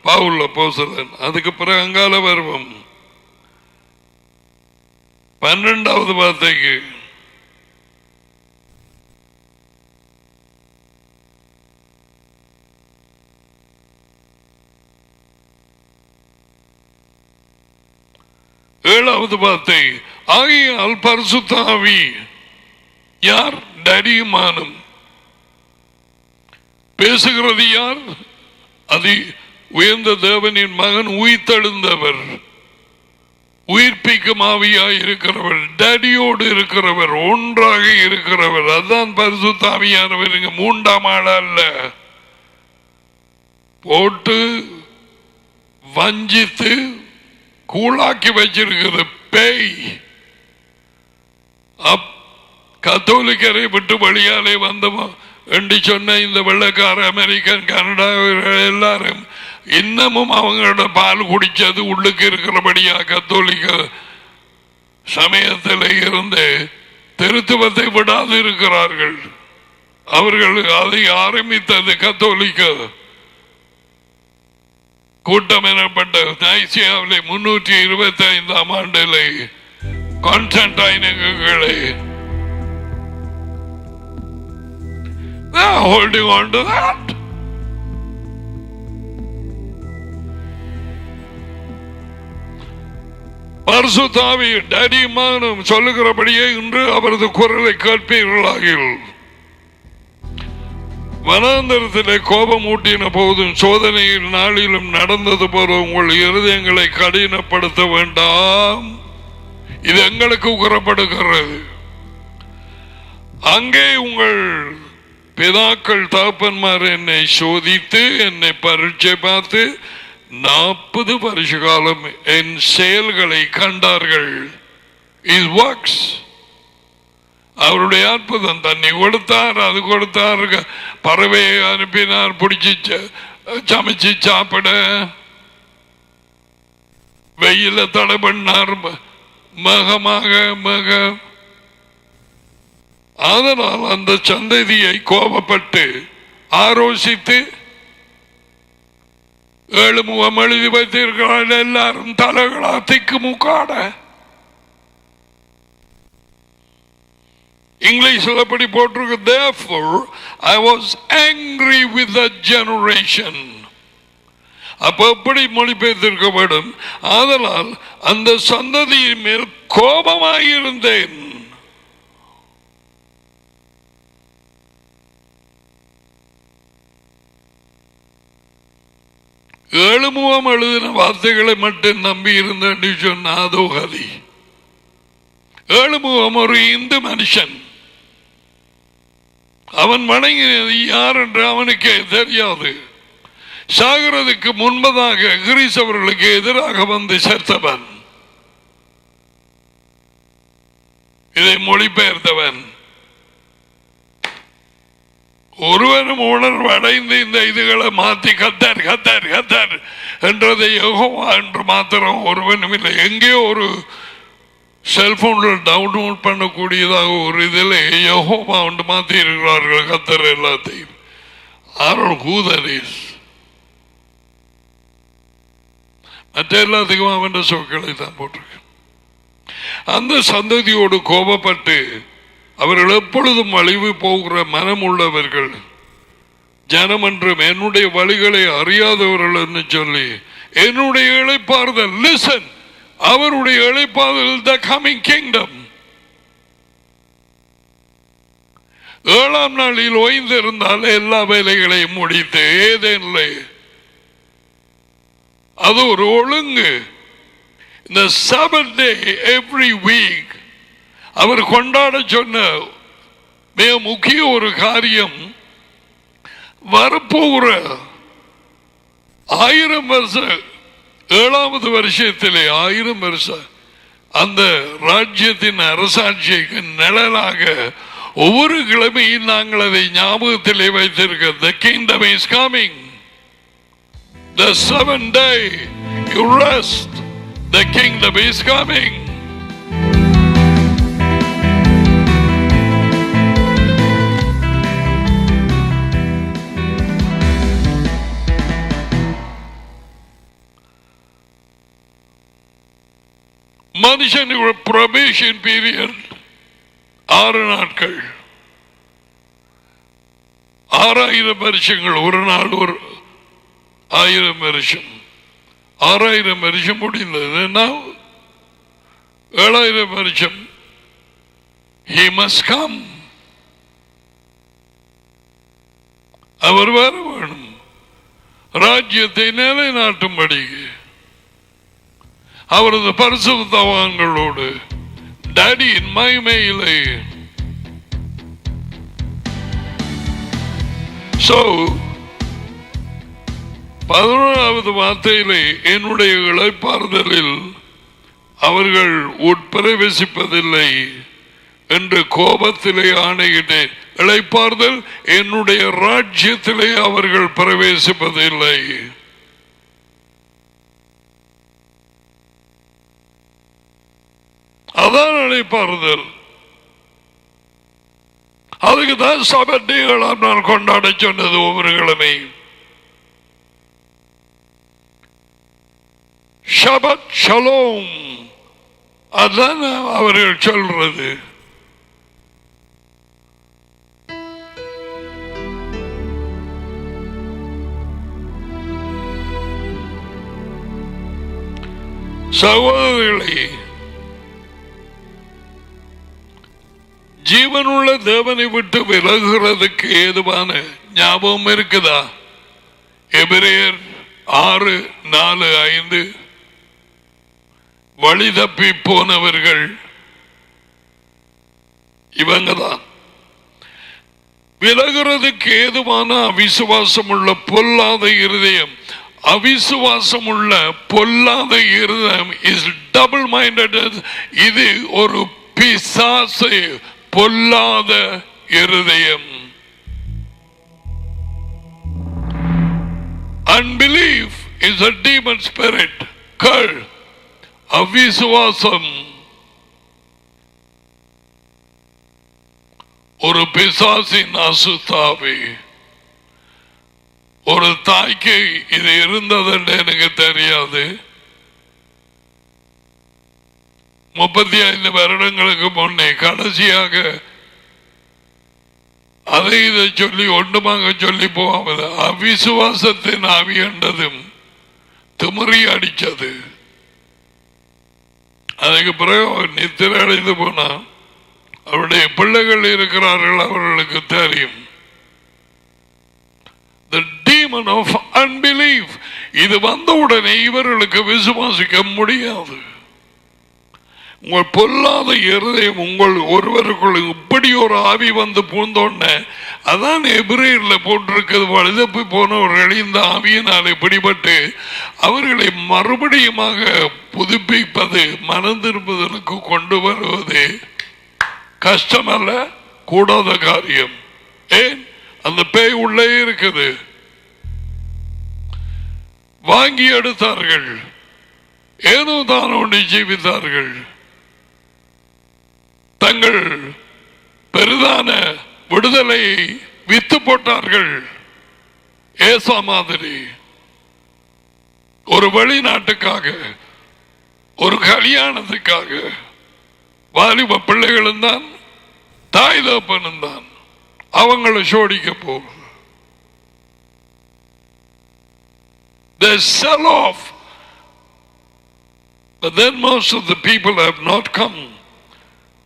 Speaker 1: பவுல் அப்போஸ்தலன். அதுக்கு பிறகு அங்கால வருவோம் 12வது வார்த்தைக்கு. ஏழாவது வார்த்தை. ஆகையால் பரிசுத்த ஆவி யார்? டடியுமானும். பேசுகிறது யார்? அதி உயர்ந்த தேவனின் மகன், உயிர்த்தெழுந்தவர், உயிர்ப்பிக்கும் ஆவியாய் இருக்கிறவர், டடியோடு இருக்கிறவர், ஒன்றாக இருக்கிறவர். அதுதான் பரிசுத்த ஆவியானவர். 3ஆம் ஆள் அல்ல. போட்டு வஞ்சித்து கூழாக்கி வச்சிருக்கிறது பேய். கத்தோலிக்கரை விட்டு வழியாலே வந்தோம் என்று சொன்ன இந்த வெள்ளக்கார அமெரிக்கன் கனடா எல்லாரும் இன்னமும் அவங்களோட பால் குடிச்சது உள்ளுக்கு இருக்கிறபடியா கத்தோலிக்க சமயத்தில் இருந்து திருத்துவத்தை விடாது இருக்கிறார்கள். அவர்கள் அதை ஆரம்பித்தது கத்தோலிக்க கூட்டம் எனப்பட்ட நைசியாவிலே 325ஆம் ஆண்டிலே கான்ஸ்டன்டைனுக்கு holding on to that. பரிசுத்த ஆவி டேடிமானும் சொல்லுகிறபடியே இன்று அவரது குரலை கேட்பீர்களாகில். வனாந்தரத்திலே கோபம் ஊட்டின போதும் சோதனையில் நாளிலும் நடந்தது போல உங்கள் இருதயங்களை கடினப்படுத்த வேண்டாம். இது எங்களுக்கு கூறப்படுகிறது. அங்கே உங்கள் பிதாக்கள் தகப்பன்மார் என்னை சோதித்து என்னை பரீட்சை பார்த்து 40 வருஷ காலம் என் செயல்களை கண்டார்கள். His works. அவருடைய அற்புதம். தண்ணி கொடுத்தார், அது கொடுத்தார், பறவையை அனுப்பினார், பிடிச்சி சமைச்சு சாப்பிட, வெயில தடை பண்ணார், மேகமாக மேக. அதனால் அந்த சந்ததியை கோபப்பட்டு ஆரோசித்து 7 முகம் எழுதி வைத்திருக்கிறார்கள். எல்லாரும் தலைகளா திக்கு முக்காட. இங்கிலீஷ்ல அப்படி போட்டிருக்கு. Therefore I was angry with the generation. அப்ப எப்படி மொழிபெயர்த்திருக்கப்படும்? ஆதலால் அந்த சந்ததியின் மேல் கோபமாயிருந்தேன். ஏழுமுகம் எழுதின வார்த்தைகளை மட்டும் நம்பி இருந்தேன் சொன்னாதோ கதி. ஏழுமுகம் ஒரு இந்து மனுஷன். அவன் வணங்கினது யார் என்று அவனுக்கே தெரியாது. சாகிறதுக்கு முன்பதாக கிறிஸ்தவர்களுக்கு எதிராக வந்து சேர்த்தவன், இதை மொழிபெயர்த்தவன். ஒருவரும் உணர்வு அடைந்து இந்த இதுகளை மாற்றி கத்தார் கத்தார் கத்தார் என்றதை யெகோவா என்று மாத்திரம் ஒருவனும் இல்லை. எங்கேயோ ஒரு செல்போனில் டவுன்லோட் பண்ணக்கூடியதாக ஒரு இதில் யெகோவா ஒன்று மாற்றி இருக்கிறார்கள். கத்தர் எல்லாத்தையும் மற்ற எல்லாத்துக்கும் அவன் சொற்களை தான் போட்டிருக்கு. அந்த சந்ததியோடு கோபப்பட்டு அவர்கள் எப்பொழுதும் அழிவு போகிற மனம் உள்ளவர்கள், ஜனம் என்றும் என்னுடைய வழிகளை அறியாதவர்கள் என்று சொல்லி என்னுடைய இளைப்பாறுதல், லிசன், அவருடைய இளைப்பாறுதல் த கமிங் கிங்டம். 7ஆம் நாளில் ஓய்ந்திருந்தால் எல்லா வேலைகளையும் முடித்து ஏதேனில்லை. அது ஒரு ஒழுங்கு. இந்த Sabbath day every week அவர் கொண்டாட சொன்ன மிக முக்கிய ஒரு காரியம், வரப்போகிற 1000 வருஷம், 7வது வருஷத்திலே 1000 வருஷம் அந்த ராஜ்யத்தின் அரசாட்சிக்கு நிழலாக ஒவ்வொரு கிழமையும் நாங்கள் அதை ஞாபகத்திலே வைத்திருக்க. The kingdom is coming. The 7th day you rest. The kingdom is coming. மனுஷனுக்கு probation period 6 நாட்கள், 6000 வருஷங்கள். ஒரு நாள் ஒரு 1000 வருஷம். 6000 வருஷம் முடிந்தது. 7000 வருஷம். He must come. அவர் வர வேணும் ராஜ்யத்தை நிலைநாட்டும்படி. அவரது பரிசுத்தவான்களோடு டாடியின் மகிமையிலே. So 11வது வார்த்தையிலே என்னுடைய இளைப்பாறுதலில் அவர்கள் உட்பிரவேசிப்பதில்லை என்று கோபத்திலே ஆணையிட்டேன். இளைப்பாறுதல் என்னுடைய ராஜ்யத்திலே அவர்கள் பிரவேசிப்பதில்லை. அதான் இளைப்பாறுதல். அதுக்கு தான் சபத் டேகளாம் நான் கொண்டாட சொன்னது ஒவ்வொரு கிழமை. ஷபத் ஷலோம், அதான் அவர்கள் சொல்றது. சகோதரர்களே, ஜீவனுள்ள தேவனை விட்டு விலகுறதுக்கு ஏதுவான ஞாபகம் இருக்குதா? எபிரேயர் 6:4-5 வழி தப்பி போனவர்கள் இவங்கதான். விலகுறதுக்கு ஏதுவான அவிசுவாசம் உள்ள பொல்லாத இருதயம். அவிசுவாசம் உள்ள பொல்லாத இருதயம் இஸ் டபுள் மைண்டட். இது ஒரு பிசாசு, பொல்லாத இருதயம். Unbelief is a demon spirit. கள் அவிசுவாசம் ஒரு பிசாசின் அசுத்தாவி. ஒரு தாய்க்கு இது இருந்ததுன்னு எனக்கு தெரியாது. 35 வருடங்களுக்கு முன்னே கடைசியாக அதை இதை சொல்லி ஒன்றுமாக சொல்லி போகாமல் அவிசுவாசத்தின் ஆவி என்றதும் திமிரி அடிச்சது. அதுக்கு பிறகு நித்திரை அடைந்து போனா அவருடைய பிள்ளைகள் இருக்கிறார்கள், அவர்களுக்கு தெரியும். The demon of unbelief. இது வந்தவுடனே இவர்களுக்கு விசுவாசிக்க முடியாது. உங்கள் பொல்லாத இருதயம் உங்கள் ஒருவருக்குள் இப்படி ஒரு ஆவி வந்து பூந்தோன்ன, அதான் எபிரேயர்ல போட்டிருக்கிறது. வழிதப்பி போனவர்கள் இந்த ஆவியினால் பிடிபட்டு அவர்களை மறுபடியுமாக புதுப்பிப்பது, மனம் திரும்புதலுக்கு கொண்டு வருவது கஷ்டமல்ல, கூடாத காரியம். ஏன்? அந்த பேய் உள்ளே இருக்குது. வாங்கி எடுத்தார்கள், ஏதோ தான் ஒன்று ஜீவித்தார்கள். தங்கள் பெரிதான விடுதலையை வித்து போட்டார்கள். ஏசா மாதிரி ஒரு வெளிநாட்டுக்காக, ஒரு கல்யாணத்துக்காக. வாலிப பிள்ளைகளும் தான், தாய் தகப்பனும் தான் அவங்களை சோடிக்க போகும். They sell off, but then most of the people have not come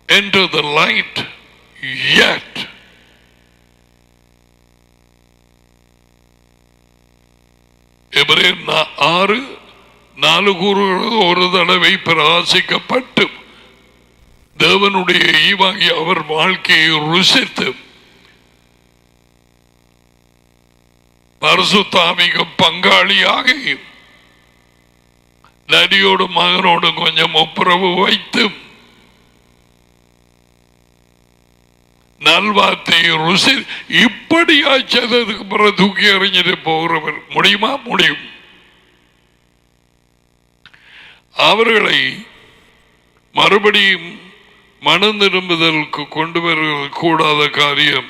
Speaker 1: into the light yet. எபிரேயர் 6:4 கூறுகிறது, ஒரு தடவை பிரகாசிக்கப்பட்டு தேவனுடைய ஈவாகி அவர் வாழ்க்கையை ருசித்து பரிசுத்தாவிக்கு பங்காளியாக நடியோடு மகனோடு கொஞ்சம் ஒப்புரவு வைத்து நல்வார்த்தையை ருசி இப்படியா செய்ததுக்கு பிறகு தூக்கி எறிஞ்சிட்டு போகிறவர் முடியுமா? முடியும். அவர்களை மறுபடியும் மனம் திரும்புதலுக்கு கொண்டு வருவது கூடாத காரியம்.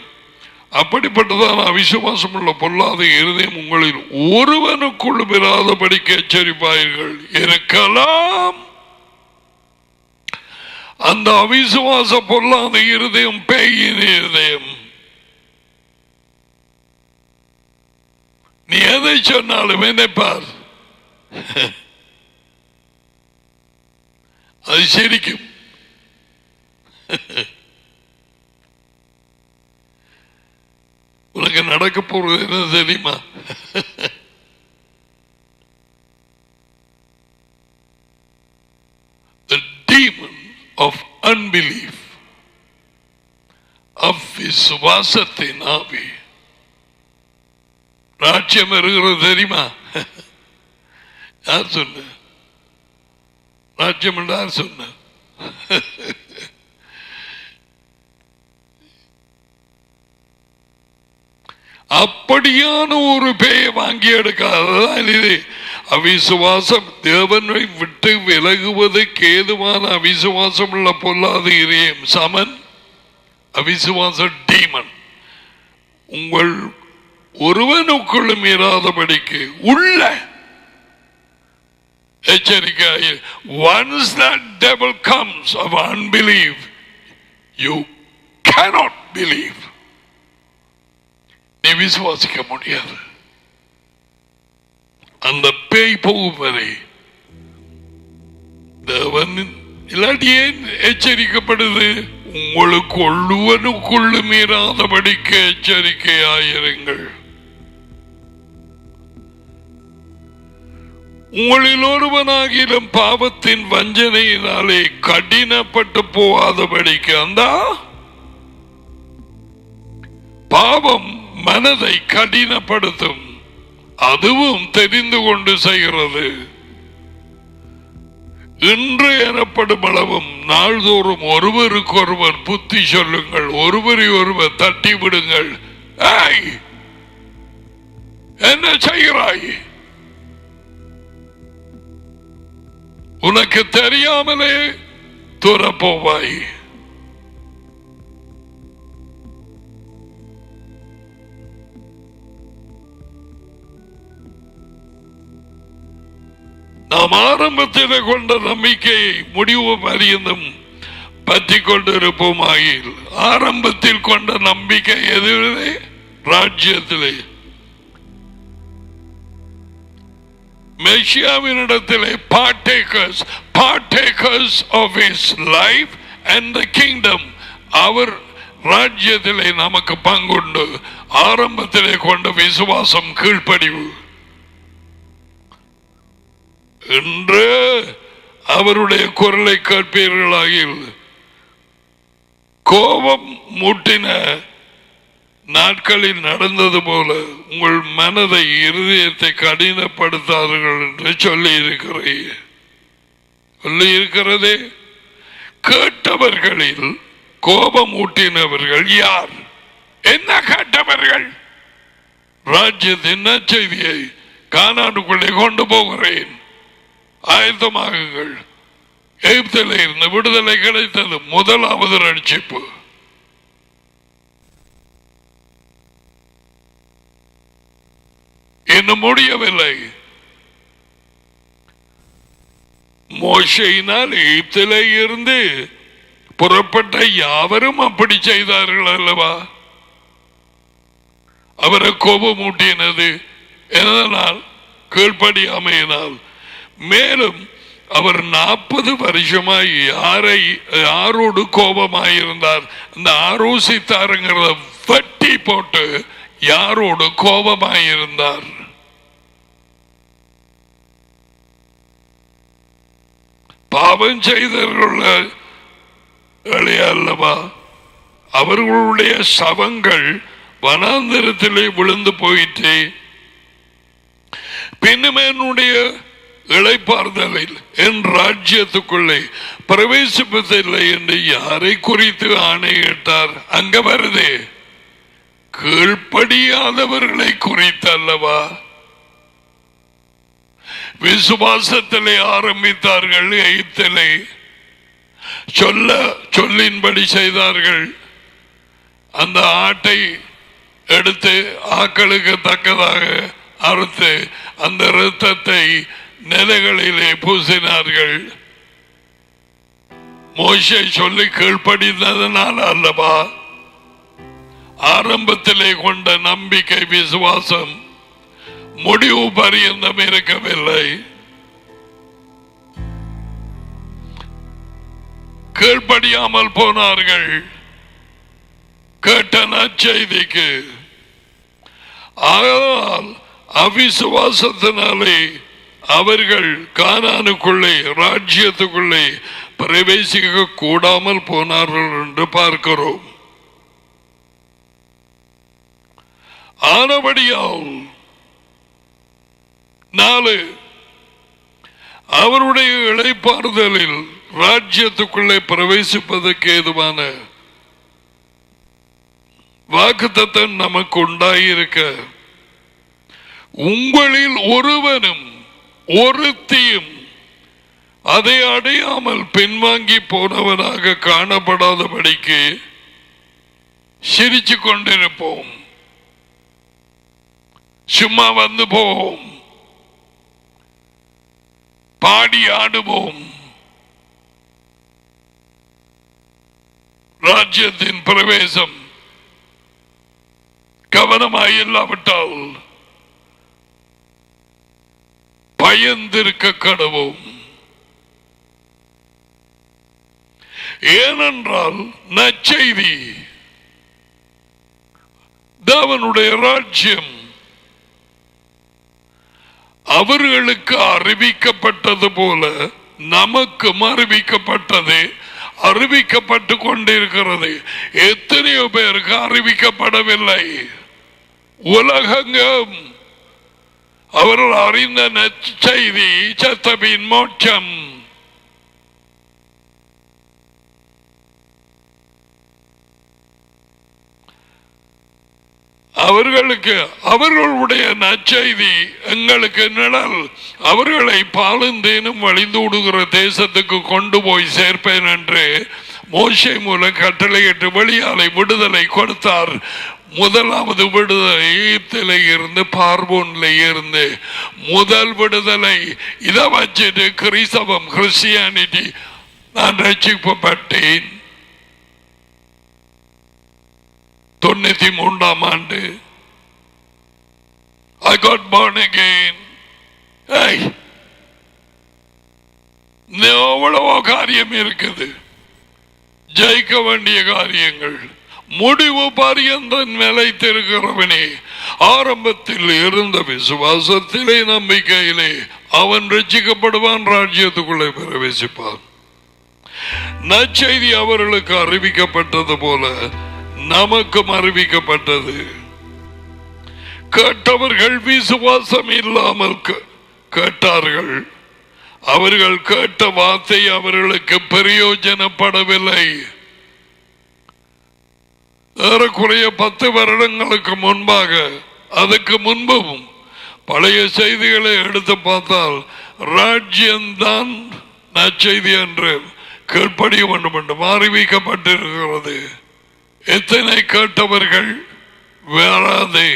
Speaker 1: அப்படிப்பட்டதான அவிசுவாசம் உள்ள பொல்லாத இருதயம் உங்களில் ஒருவனுக்குள் பெறாதபடிக்கு எச்சரிப்பார்கள். இருக்கலாம் அந்த அவிசுவாச பொல்லாத இருதயம் பேயின் இருதயம். நீ எதை சொன்னாலும் நினைப்பார், அது சிரிக்கும். உனக்கு நடக்க போறது என்ன தெரியுமா? The demon of unbelief, அவிசுவாசத்தின் ஆவி ராஜ்யம் இருக்கிறது தெரியுமா? யார் சொன்ன? ராஜ்யம் யார் சொன்ன? அப்படியான ஒரு பேயை வாங்கி எடுக்காததான் இது. அவிசுவாசம் தேவனை விட்டு விலகுவதற்கு ஏதுவான அவிசுவாசம் உள்ள பொல்லாத இதயம் சமன் அவிசுவாச டீமன் உங்கள் ஒருவனுக்குள்ளும் இராதபடிக்கு உள்ள எச்சரிக்கை. Once that devil comes of unbelief, you cannot believe. நீ விசுவாசிக்க முடியாது. அந்த பேய் போகும் வரை தேவன் இல்லாட்டி ஏன் எச்சரிக்கப்படுது? உங்களுக்கு ஒருவனுக்குள்ளு மீறாதபடிக்கு எச்சரிக்கையாயிருங்கள். உங்களில் ஒருவனாகிலும் பாவத்தின் வஞ்சனையினாலே கடினப்பட்டு போகாதபடிக்கு. அந்த பாவம் மனதை கடினப்படுத்தும், அதுவும் தெரிந்து கொண்டு செய்கிறது. இன்று எனப்படும் அளவும் நாள்தோறும் ஒருவருக்கொருவர் புத்தி சொல்லுங்கள், ஒருவரை ஒருவர் தட்டி விடுங்கள். என்ன செய்கிறாய்? உனக்கு தெரியாமலே துறப்போவாய். நாம் ஆரம்பத்தில் கொண்ட நம்பிக்கையை முடிவு பரியந்தம் பற்றி கொண்டிருப்போம். ஆகியில் ஆரம்பத்தில் கொண்ட நம்பிக்கை எதிலே? ராஜ்யத்திலே, மெஷியாவினிடத்திலே partakers of his life and the kingdom. அவர் ராஜ்யத்திலே நமக்கு பங்குண்டு. ஆரம்பத்திலே கொண்ட விசுவாசம், கீழ்ப்படிவு. இன்று அவருடைய குரலை கேட்பீர்களாகில் கோபம் மூட்டின நாட்களில் நடந்தது போல உங்கள் மனதை, இருதயத்தை கடினப்படுத்தார்கள் என்று சொல்லி இருக்கிறதே. கேட்டவர்களில் கோபம் ஊட்டினவர்கள் யார்? என்ன கேட்டவர்கள்? ராஜ்யத்தின் நற்செய்தியை கானானுக்குள்ளே கொண்டு போகிறேன், ஆயத்தமாகுங்கள். எகிப்தில் இருந்து விடுதலை கிடைத்தது முதலாவது ரட்சிப்பு. இன்னும் முடியவில்லை. மோசையினால் எகிப்திலே இருந்து புறப்பட்ட யாவரும் அப்படி செய்தார்கள் அல்லவா? அவரை கோபம் ஊட்டினது எதனால்? கீழ்ப்படியாமையினால். மேலும் அவர் 40 வருஷமாய் யாரோடு கோபமாயிருந்தார்? அந்த ஆரோசித்தாருங்கிறத வட்டி போட்டு யாரோடு கோபமாயிருந்தார்? பாவம் செய்தவர்கள் அல்லவா? அவர்களுடைய சவங்கள் வனாந்தரத்திலே விழுந்து போயிட்டு பின்னுமேனுடைய இளைப்பாறுதலில் என் ராஜ்யத்துக்குள்ளே பிரவேசிப்பதில்லை என்று யாரை குறித்து ஆணையிட்டார்? அங்க வருதே, கீழ்ப்படியாதவர்களை குறித்து அல்லவா? விசுவாசத்திலே ஆரம்பித்தார்கள், எகிப்திலே சொல்லின்படி செய்தார்கள். அந்த ஆட்டை எடுத்து ஆக்களுக்கு தக்கதாக அறுத்து அந்த இரத்தத்தை நிலைகளிலே பூசினார்கள். மோசே சொல்லி கீழ்ப்படிந்ததனால் அல்லவா? ஆரம்பத்திலே கொண்ட நம்பிக்கை, விசுவாசம் முடிவு பரியந்தம் இருக்கவில்லை. கீழ்ப்படியாமல் போனார்கள் கேட்ட நற்செய்திக்கு. ஆனால் அவிசுவாசத்தினாலே அவர்கள் கானானுக்குள்ளே, ராஜ்யத்துக்குள்ளே பிரவேசிக்க கூடாமல் போனார்கள் என்று பார்க்கிறோம். ஆனபடியால் 4 அவருடைய இளைப்பாறுதலில் ராஜ்யத்துக்குள்ளே பிரவேசிப்பதற்கு ஏதுவான வாக்குத்தத்தம் நமக்கு உண்டாயிருக்க, உங்களில் ஒருவனும் ஒருத்தியும் அதை அடையாமல் பின்வாங்கி போனவனாக காணப்படாதபடிக்கு சிரிச்சு கொண்டிருப்போம். சும்மா வந்து போவோம், பாடி ஆடுவோம். ராஜ்யத்தின் பிரவேசம் கவனமாய் இல்லாவிட்டால் பயந்திருக்க கடவோம். ஏனென்றால் நற்செய்தி தேவனுடைய ராஜ்யம் அவர்களுக்கு அறிவிக்கப்பட்டது போல நமக்கும் அறிவிக்கப்பட்டு கொண்டிருக்கிறது. எத்தனையோ பேருக்கு அறிவிக்கப்படவில்லை. உலகெங்கும் அவர்கள் அறிந்த நற்செய்தி சத்தபின் மோட்சம். அவர்களுக்கு அவர்களுடைய நற்செய்தி எங்களுக்கு நிழல். அவர்களை பாலுந்தேனும் வழிந்தோடுகிற தேசத்துக்கு கொண்டு போய் சேர்ப்பேன் என்று மோசே மூலம் கட்டளையிட்டு வெளியாலை விடுதலை கொடுத்தார். முதலாவது விடுதலை எகிப்திலே இருந்து பார்வோனிலே இருந்து முதல் விடுதலை. இதை வச்சுட்டு கிறிஸ்டியானிட்டி நான் ரட்சிக்கப்பட்டேன் 93ஆம் ஆண்டு. I got born again. எவ்வளவோ காரியம் இருக்குது, ஜெயிக்க வேண்டிய காரியங்கள். முடிவு பரியந்தன் நிலைத்திருக்கிறவனே, ஆரம்பத்தில் இருந்த விசுவாசத்திலே நம்பிக்கையிலே அவன் ரட்சிக்கப்படுவான், ராஜ்யத்துக்குள்ளே பிரவேசிப்பான். நற்செய்தி அவர்களுக்கு அறிவிக்கப்பட்டது போல நமக்கும் அறிவிக்கப்பட்டது. கேட்டவர்கள் விசுவாசம் இல்லாமல் கேட்டார்கள். அவர்கள் கேட்ட வார்த்தை அவர்களுக்கு பிரயோஜனப்படவில்லை. ஏறக்குறைய 10 வருடங்களுக்கு முன்பாக, அதுக்கு முன்பும் பழைய செய்திகளை எடுத்து பார்த்தால் ராஜ்யம்தான் நற்செய்தி என்று கீழ்ப்படிய வேண்டும் என்று அறிவிக்கப்பட்டிருக்கிறது. எத்தனை கேட்டவர்கள் வேறாதே.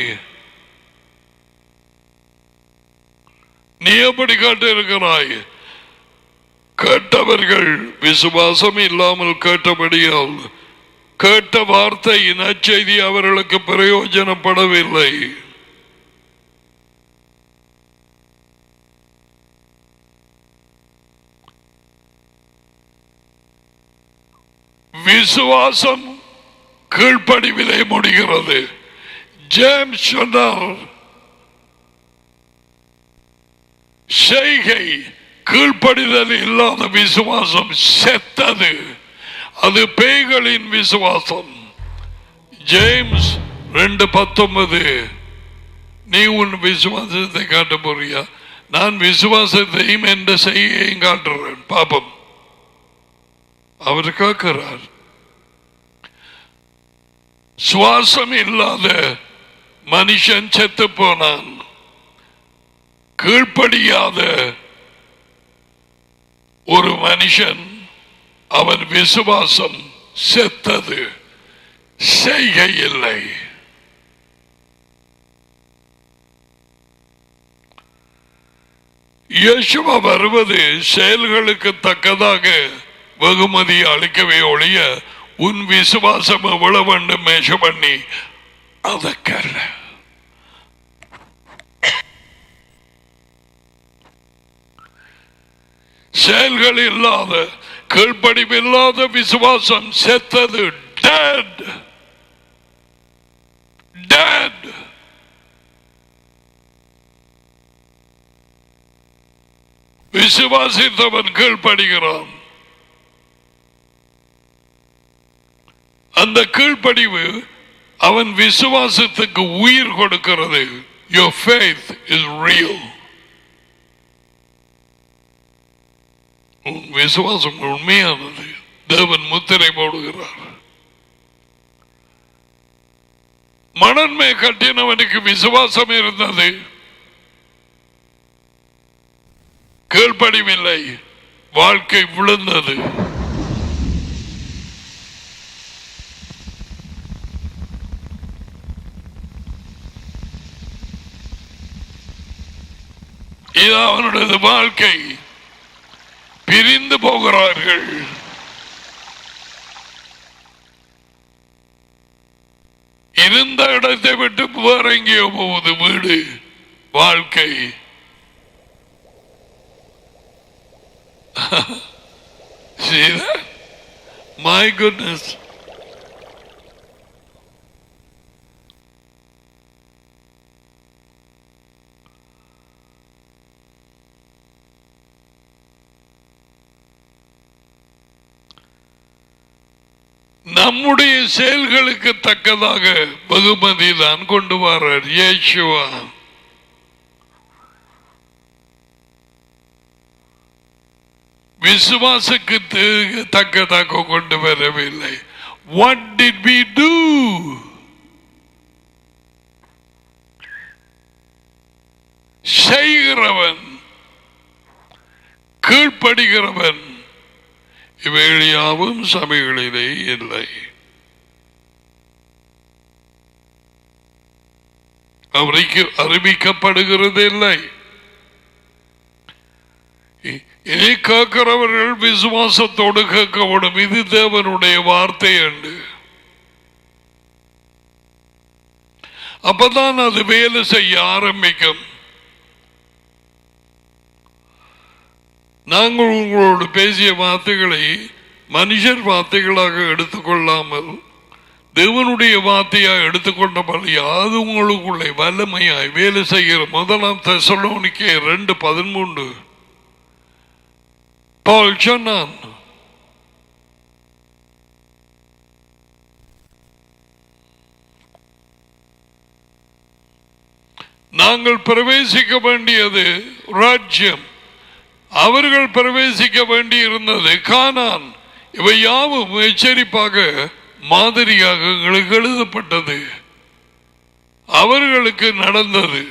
Speaker 1: நீ எப்படி கேட்டிருக்கிறாய்? கேட்டவர்கள் விசுவாசம் இல்லாமல் கேட்டபடியால் கேட்ட வார்த்தை நற்செய்தி அவர்களுக்கு பிரயோஜனப்படவில்லை. விசுவாசம் கீழ்ப்படிவிலே முடிகிறது. ஜேம்ஸ் சொன்னார், செய்கை கீழ்ப்படிதல் இல்லாத விசுவாசம் செத்தது, அது பேய்களின் விசுவாசம். ஜேம்ஸ் 2:19. நீ உன் விசுவாசத்தை காட்ட போறியா? நான் விசுவாசத்தையும் என்ற செய்கையும் காட்டுறேன், பாப்பம். அவர் கேட்கிறார். சுவாசம் இல்லாத மனுஷன் செத்து போனான். கீழ்ப்படியாத ஒரு மனுஷன், அவன் விசுவாசம் செத்தது, செய்கை இல்லை. இயேசுவா வருவது செயல்களுக்கு தக்கதாக வெகுமதி அளிக்கவே ஒழிய உன் விசுவாசம் எவ்வளவு வேண்டும் மேஷ பண்ணி அதற்கல்ல. செயல்கள் இல்லாத, கீழ்ப்படிவில்லாத விசுவாசம் செத்தது, dead. விசுவாசித்தவன் கீழ்ப்படுகிறான். அந்த கீழ்ப்படிவு அவன் விசுவாசத்துக்கு உயிர் கொடுக்கிறது. Your faith is real. விசுவாசம் உண்மையானது. தேவன் முத்திரை போடுகிறார். மணன்மை கட்டினவனுக்கு விசுவாசம் இருந்தது, கீழ்ப்படிவில்லை, வாழ்க்கை விழுந்தது. இது அவனுடைய வாழ்க்கை. பிரிந்து போகிறார்கள். இருந்த இடத்தை விட்டு வேற எங்கேயோ போகுது. வீடு, வாழ்க்கை. My goodness. நம்முடைய செயல்களுக்கு தக்கதாக பகுமதி தான் கொண்டு வர்றார் இயேசுவா. விசுவாசுக்கு தக்கதாக கொண்டு வரவில்லை. What did we do? செய்கிறவன் கீழ்ப்படுகிறவன் இவைகள் யாவும் சபைகளிலே இல்லை. அவருக்கு அறிவிக்கப்படுகிறது இல்லை. இதை கேட்கிறவர்கள் விசுவாசத்தோடு கேட்கப்படும். இது தேவனுடைய வார்த்தை என்று அப்பதான் அது வேலை செய்ய ஆரம்பிக்கும். நாங்கள் உங்களோடு பேசிய வார்த்தைகளை மனுஷர் வார்த்தைகளாக எடுத்துக்கொள்ளாமல் தேவனுடைய வார்த்தையாக எடுத்துக்கொண்டபடி அது உங்களுக்குள்ளே வல்லமையாய் வேலை செய்கிற 1 தெசலோனிக்கேயர் 2:13 பவுல் சொன்னான், நாங்கள் பிரவேசிக்க வேண்டியது ராஜ்யம், அவர்கள் பிரவேசிக்க வேண்டி இருந்தது கானான். இவை யாவும் எச்சரிப்பாக மாதிரியாக எங்களுக்கு எழுதப்பட்டது. அவர்களுக்கு நடந்தது,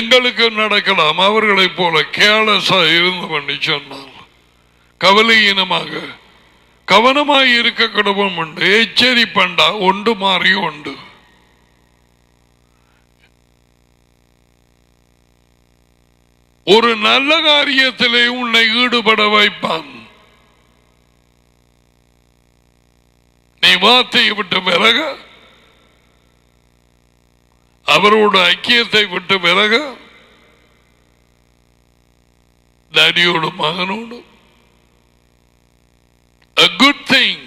Speaker 1: எங்களுக்கு நடக்கலாம். அவர்களைப் போல கேலஸா இருந்து பண்ணி சொன்னால் கவலையினமாக கவனமாய் இருக்க கடவுள் உண்டு. எச்சரிப்பண்டா ஒன்று மாறி உண்டு. ஒரு நல்ல காரியத்திலே உன்னை ஈடுபட வைப்பான். நீ வார்த்தையை விட்டு விலக, அவரோட ஐக்கியத்தை விட்டு விலக, டாடியோடு மகனோடு. A good thing,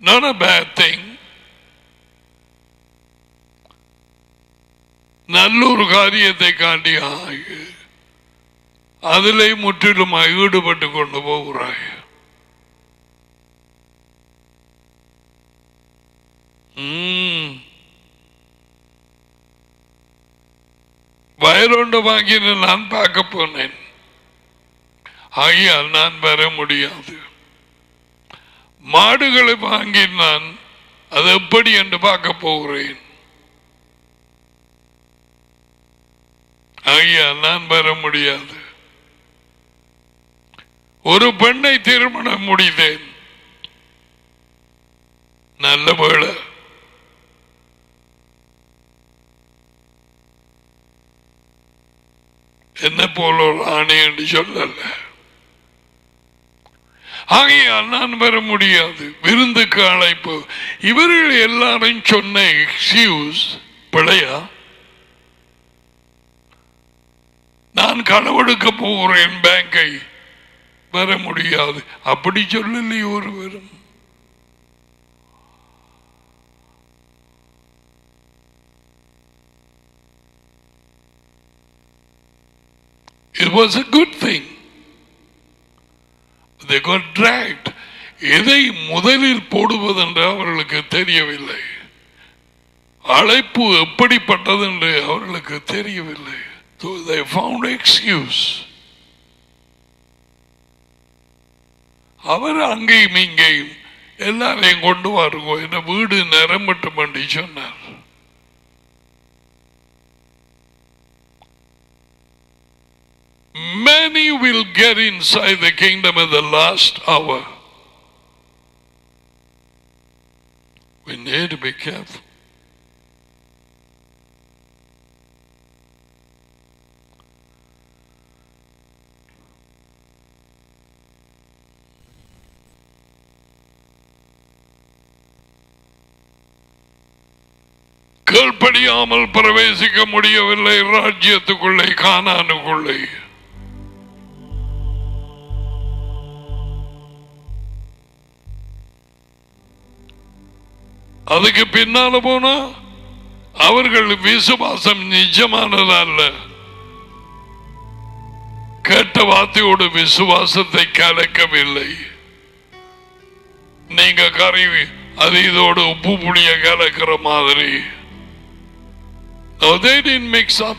Speaker 1: not a bad thing. நல்லொரு காரியத்தை காட்டி அதிலே முற்றிலும் ஈடுபட்டு கொண்டு போகிறாய். வயலொண்டு வாங்கின நான் பார்க்க போனேன். ஆகியால் நான் வர முடியாது. மாடுகளை வாங்கினான், அது எப்படி என்று பார்க்க போகிறேன். ஆகியால் நான் வர முடியாது. ஒரு பெண்ணை திருமணம் முடித்தேன். நல்ல வேளை என்ன போல ஒரு ஆணை என்று சொல்லல. ஆகையால் நான் வர முடியாது. விருந்துக்கு அழைப்பு. இவர்கள் எல்லாரும் சொன்ன எக்ஸ்கியூஸ் பிழையா? நான் களவெடுக்க போகிறேன் பேங்கை, வர முடியாது அப்படி சொல்லலை ஒருவரும். It was a good thing. They got dragged. எதை முதலில் போடுவதென்று அவர்களுக்கு தெரியவில்லை. அழைப்பு எப்படிப்பட்டது என்று அவர்களுக்கு தெரியவில்லை. So they found excuse. அவர் அங்கேயும் இங்கேயும் எல்லாரையும் கொண்டு வாருங்க, இந்த வீடு நிரம்பட்டும் என்று சொன்னார். Many will get inside the kingdom at the last hour. We need to be careful. கீழ்ப்படியாமல் பிரவேசிக்க முடியவில்லை ராஜ்யத்துக்குள்ளே, கானானுக்குள்ளே. அதுக்கு பின்னால போனா அவர்கள் விசுவாசம் நிஜமானதல்ல. கேட்ட வார்த்தையோடு விசுவாசத்தை கலக்கவில்லை. நீங்க கறி அது இதோடு உப்பு புளிய கலக்கிற மாதிரி. No, they didn't mix up.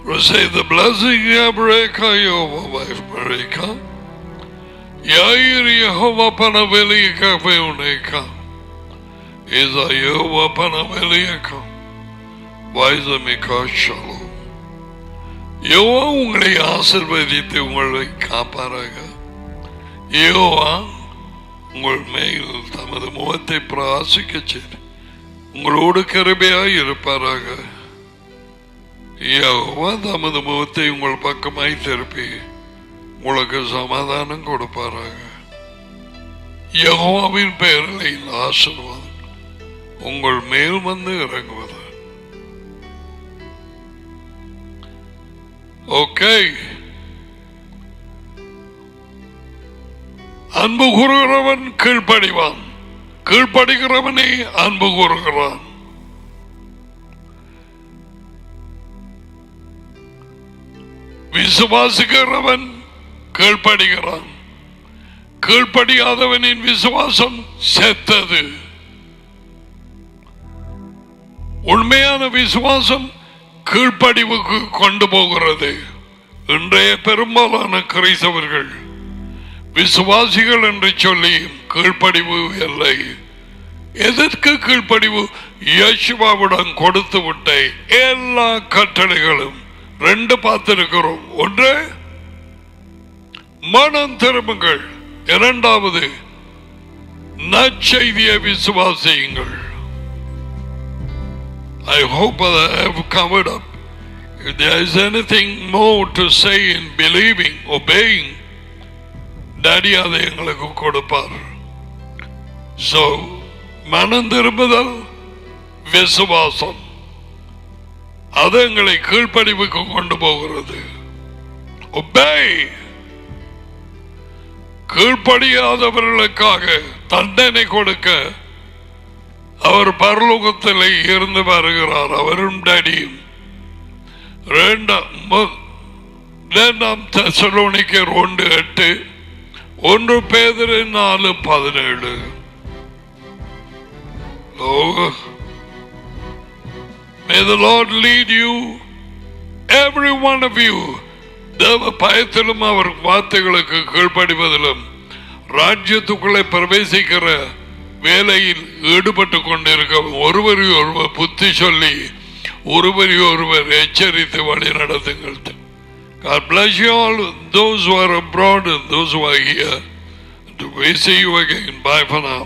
Speaker 1: Receive the blessing, Yabreka, Yehova, wife Marika. Yair Yehova Panavelika Veuneka. Isa Yehova Panavelika. Vaizamika Shalom. Jehovah உங்களை ஆசீர்வதித்து உங்களை காப்பாராக. யெகோவா உங்கள் மேல் தமது முகத்தை பிரகாசிக்க செய்து உங்களோடு கிருபையாய் இருப்பாராக. யெகோவா தமது முகத்தை உங்கள் பக்கமாய் திருப்பி உங்களுக்கு சமாதானம் கொடுப்பாராக. யெகோவாவின் பெயரில் ஆசீர்வாதம் உங்கள் மேல் வந்து இறங்குவது. ஓகே, அன்பு கூறுகிறவன் கீழ்ப்படிவான், கீழ்ப்படுகிறவனே அன்பு கூறுகிறான். விசுவாசிக்கிறவன் கீழ்ப்படுகிறான், கீழ்ப்படியாதவனின் விசுவாசம் செத்தது. உண்மையான விசுவாசம் கீழ்ப்படிவுக்கு கொண்டு போகிறது. இன்றைய பெரும்பாலான கிறிஸ்தவர்கள் விசுவாசிகள் என்று சொல்லி கீழ்ப்படிவு இல்லை. எதற்கு கீழ்ப்படிவு? இயேசுவாவிடம் கொடுத்து விட்ட எல்லா கட்டளைகளும் ரெண்டு பார்த்திருக்கிறோம். ஒன்று, மனம் திரும்புங்கள். இரண்டாவது, நற்செய்தியை விசுவாசியுங்கள். I hope that I have covered up. If there is anything more to say in believing, obeying, Daddy அதை எங்களுக்கு கொடுப்பார். So, மனம் திரும்புதல், விசுவாசம், அது எங்களை கீழ்ப்படிவுக்கு கொண்டு போகிறது. Obey. கீழ்ப்படியாதவர்களுக்காக தண்டனை கொடுக்க அவர் பரலோகத்தில் இருந்து வருகிறார். அவரும் டேடியும். இரண்டாம் தெசலோனிக்கர் 1:8, 1 பேதுரு 4:17. May the Lord lead you, every one of you. தேவ பயத்திலும் அவர் வார்த்தைகளுக்கு கீழ்ப்படிவதிலும் ராஜ்யத்துக்குள்ளே பிரவேசிக்கிற வேலையில் ஈடுபட்டு கொண்டிருக்க ஒருவரை ஒருவர் புத்தி சொல்லி ஒருவரை ஒருவர் எச்சரித்து வழி நடத்துங்கள். God bless you all, those who are abroad and those who are here. We see you again. Bye for now.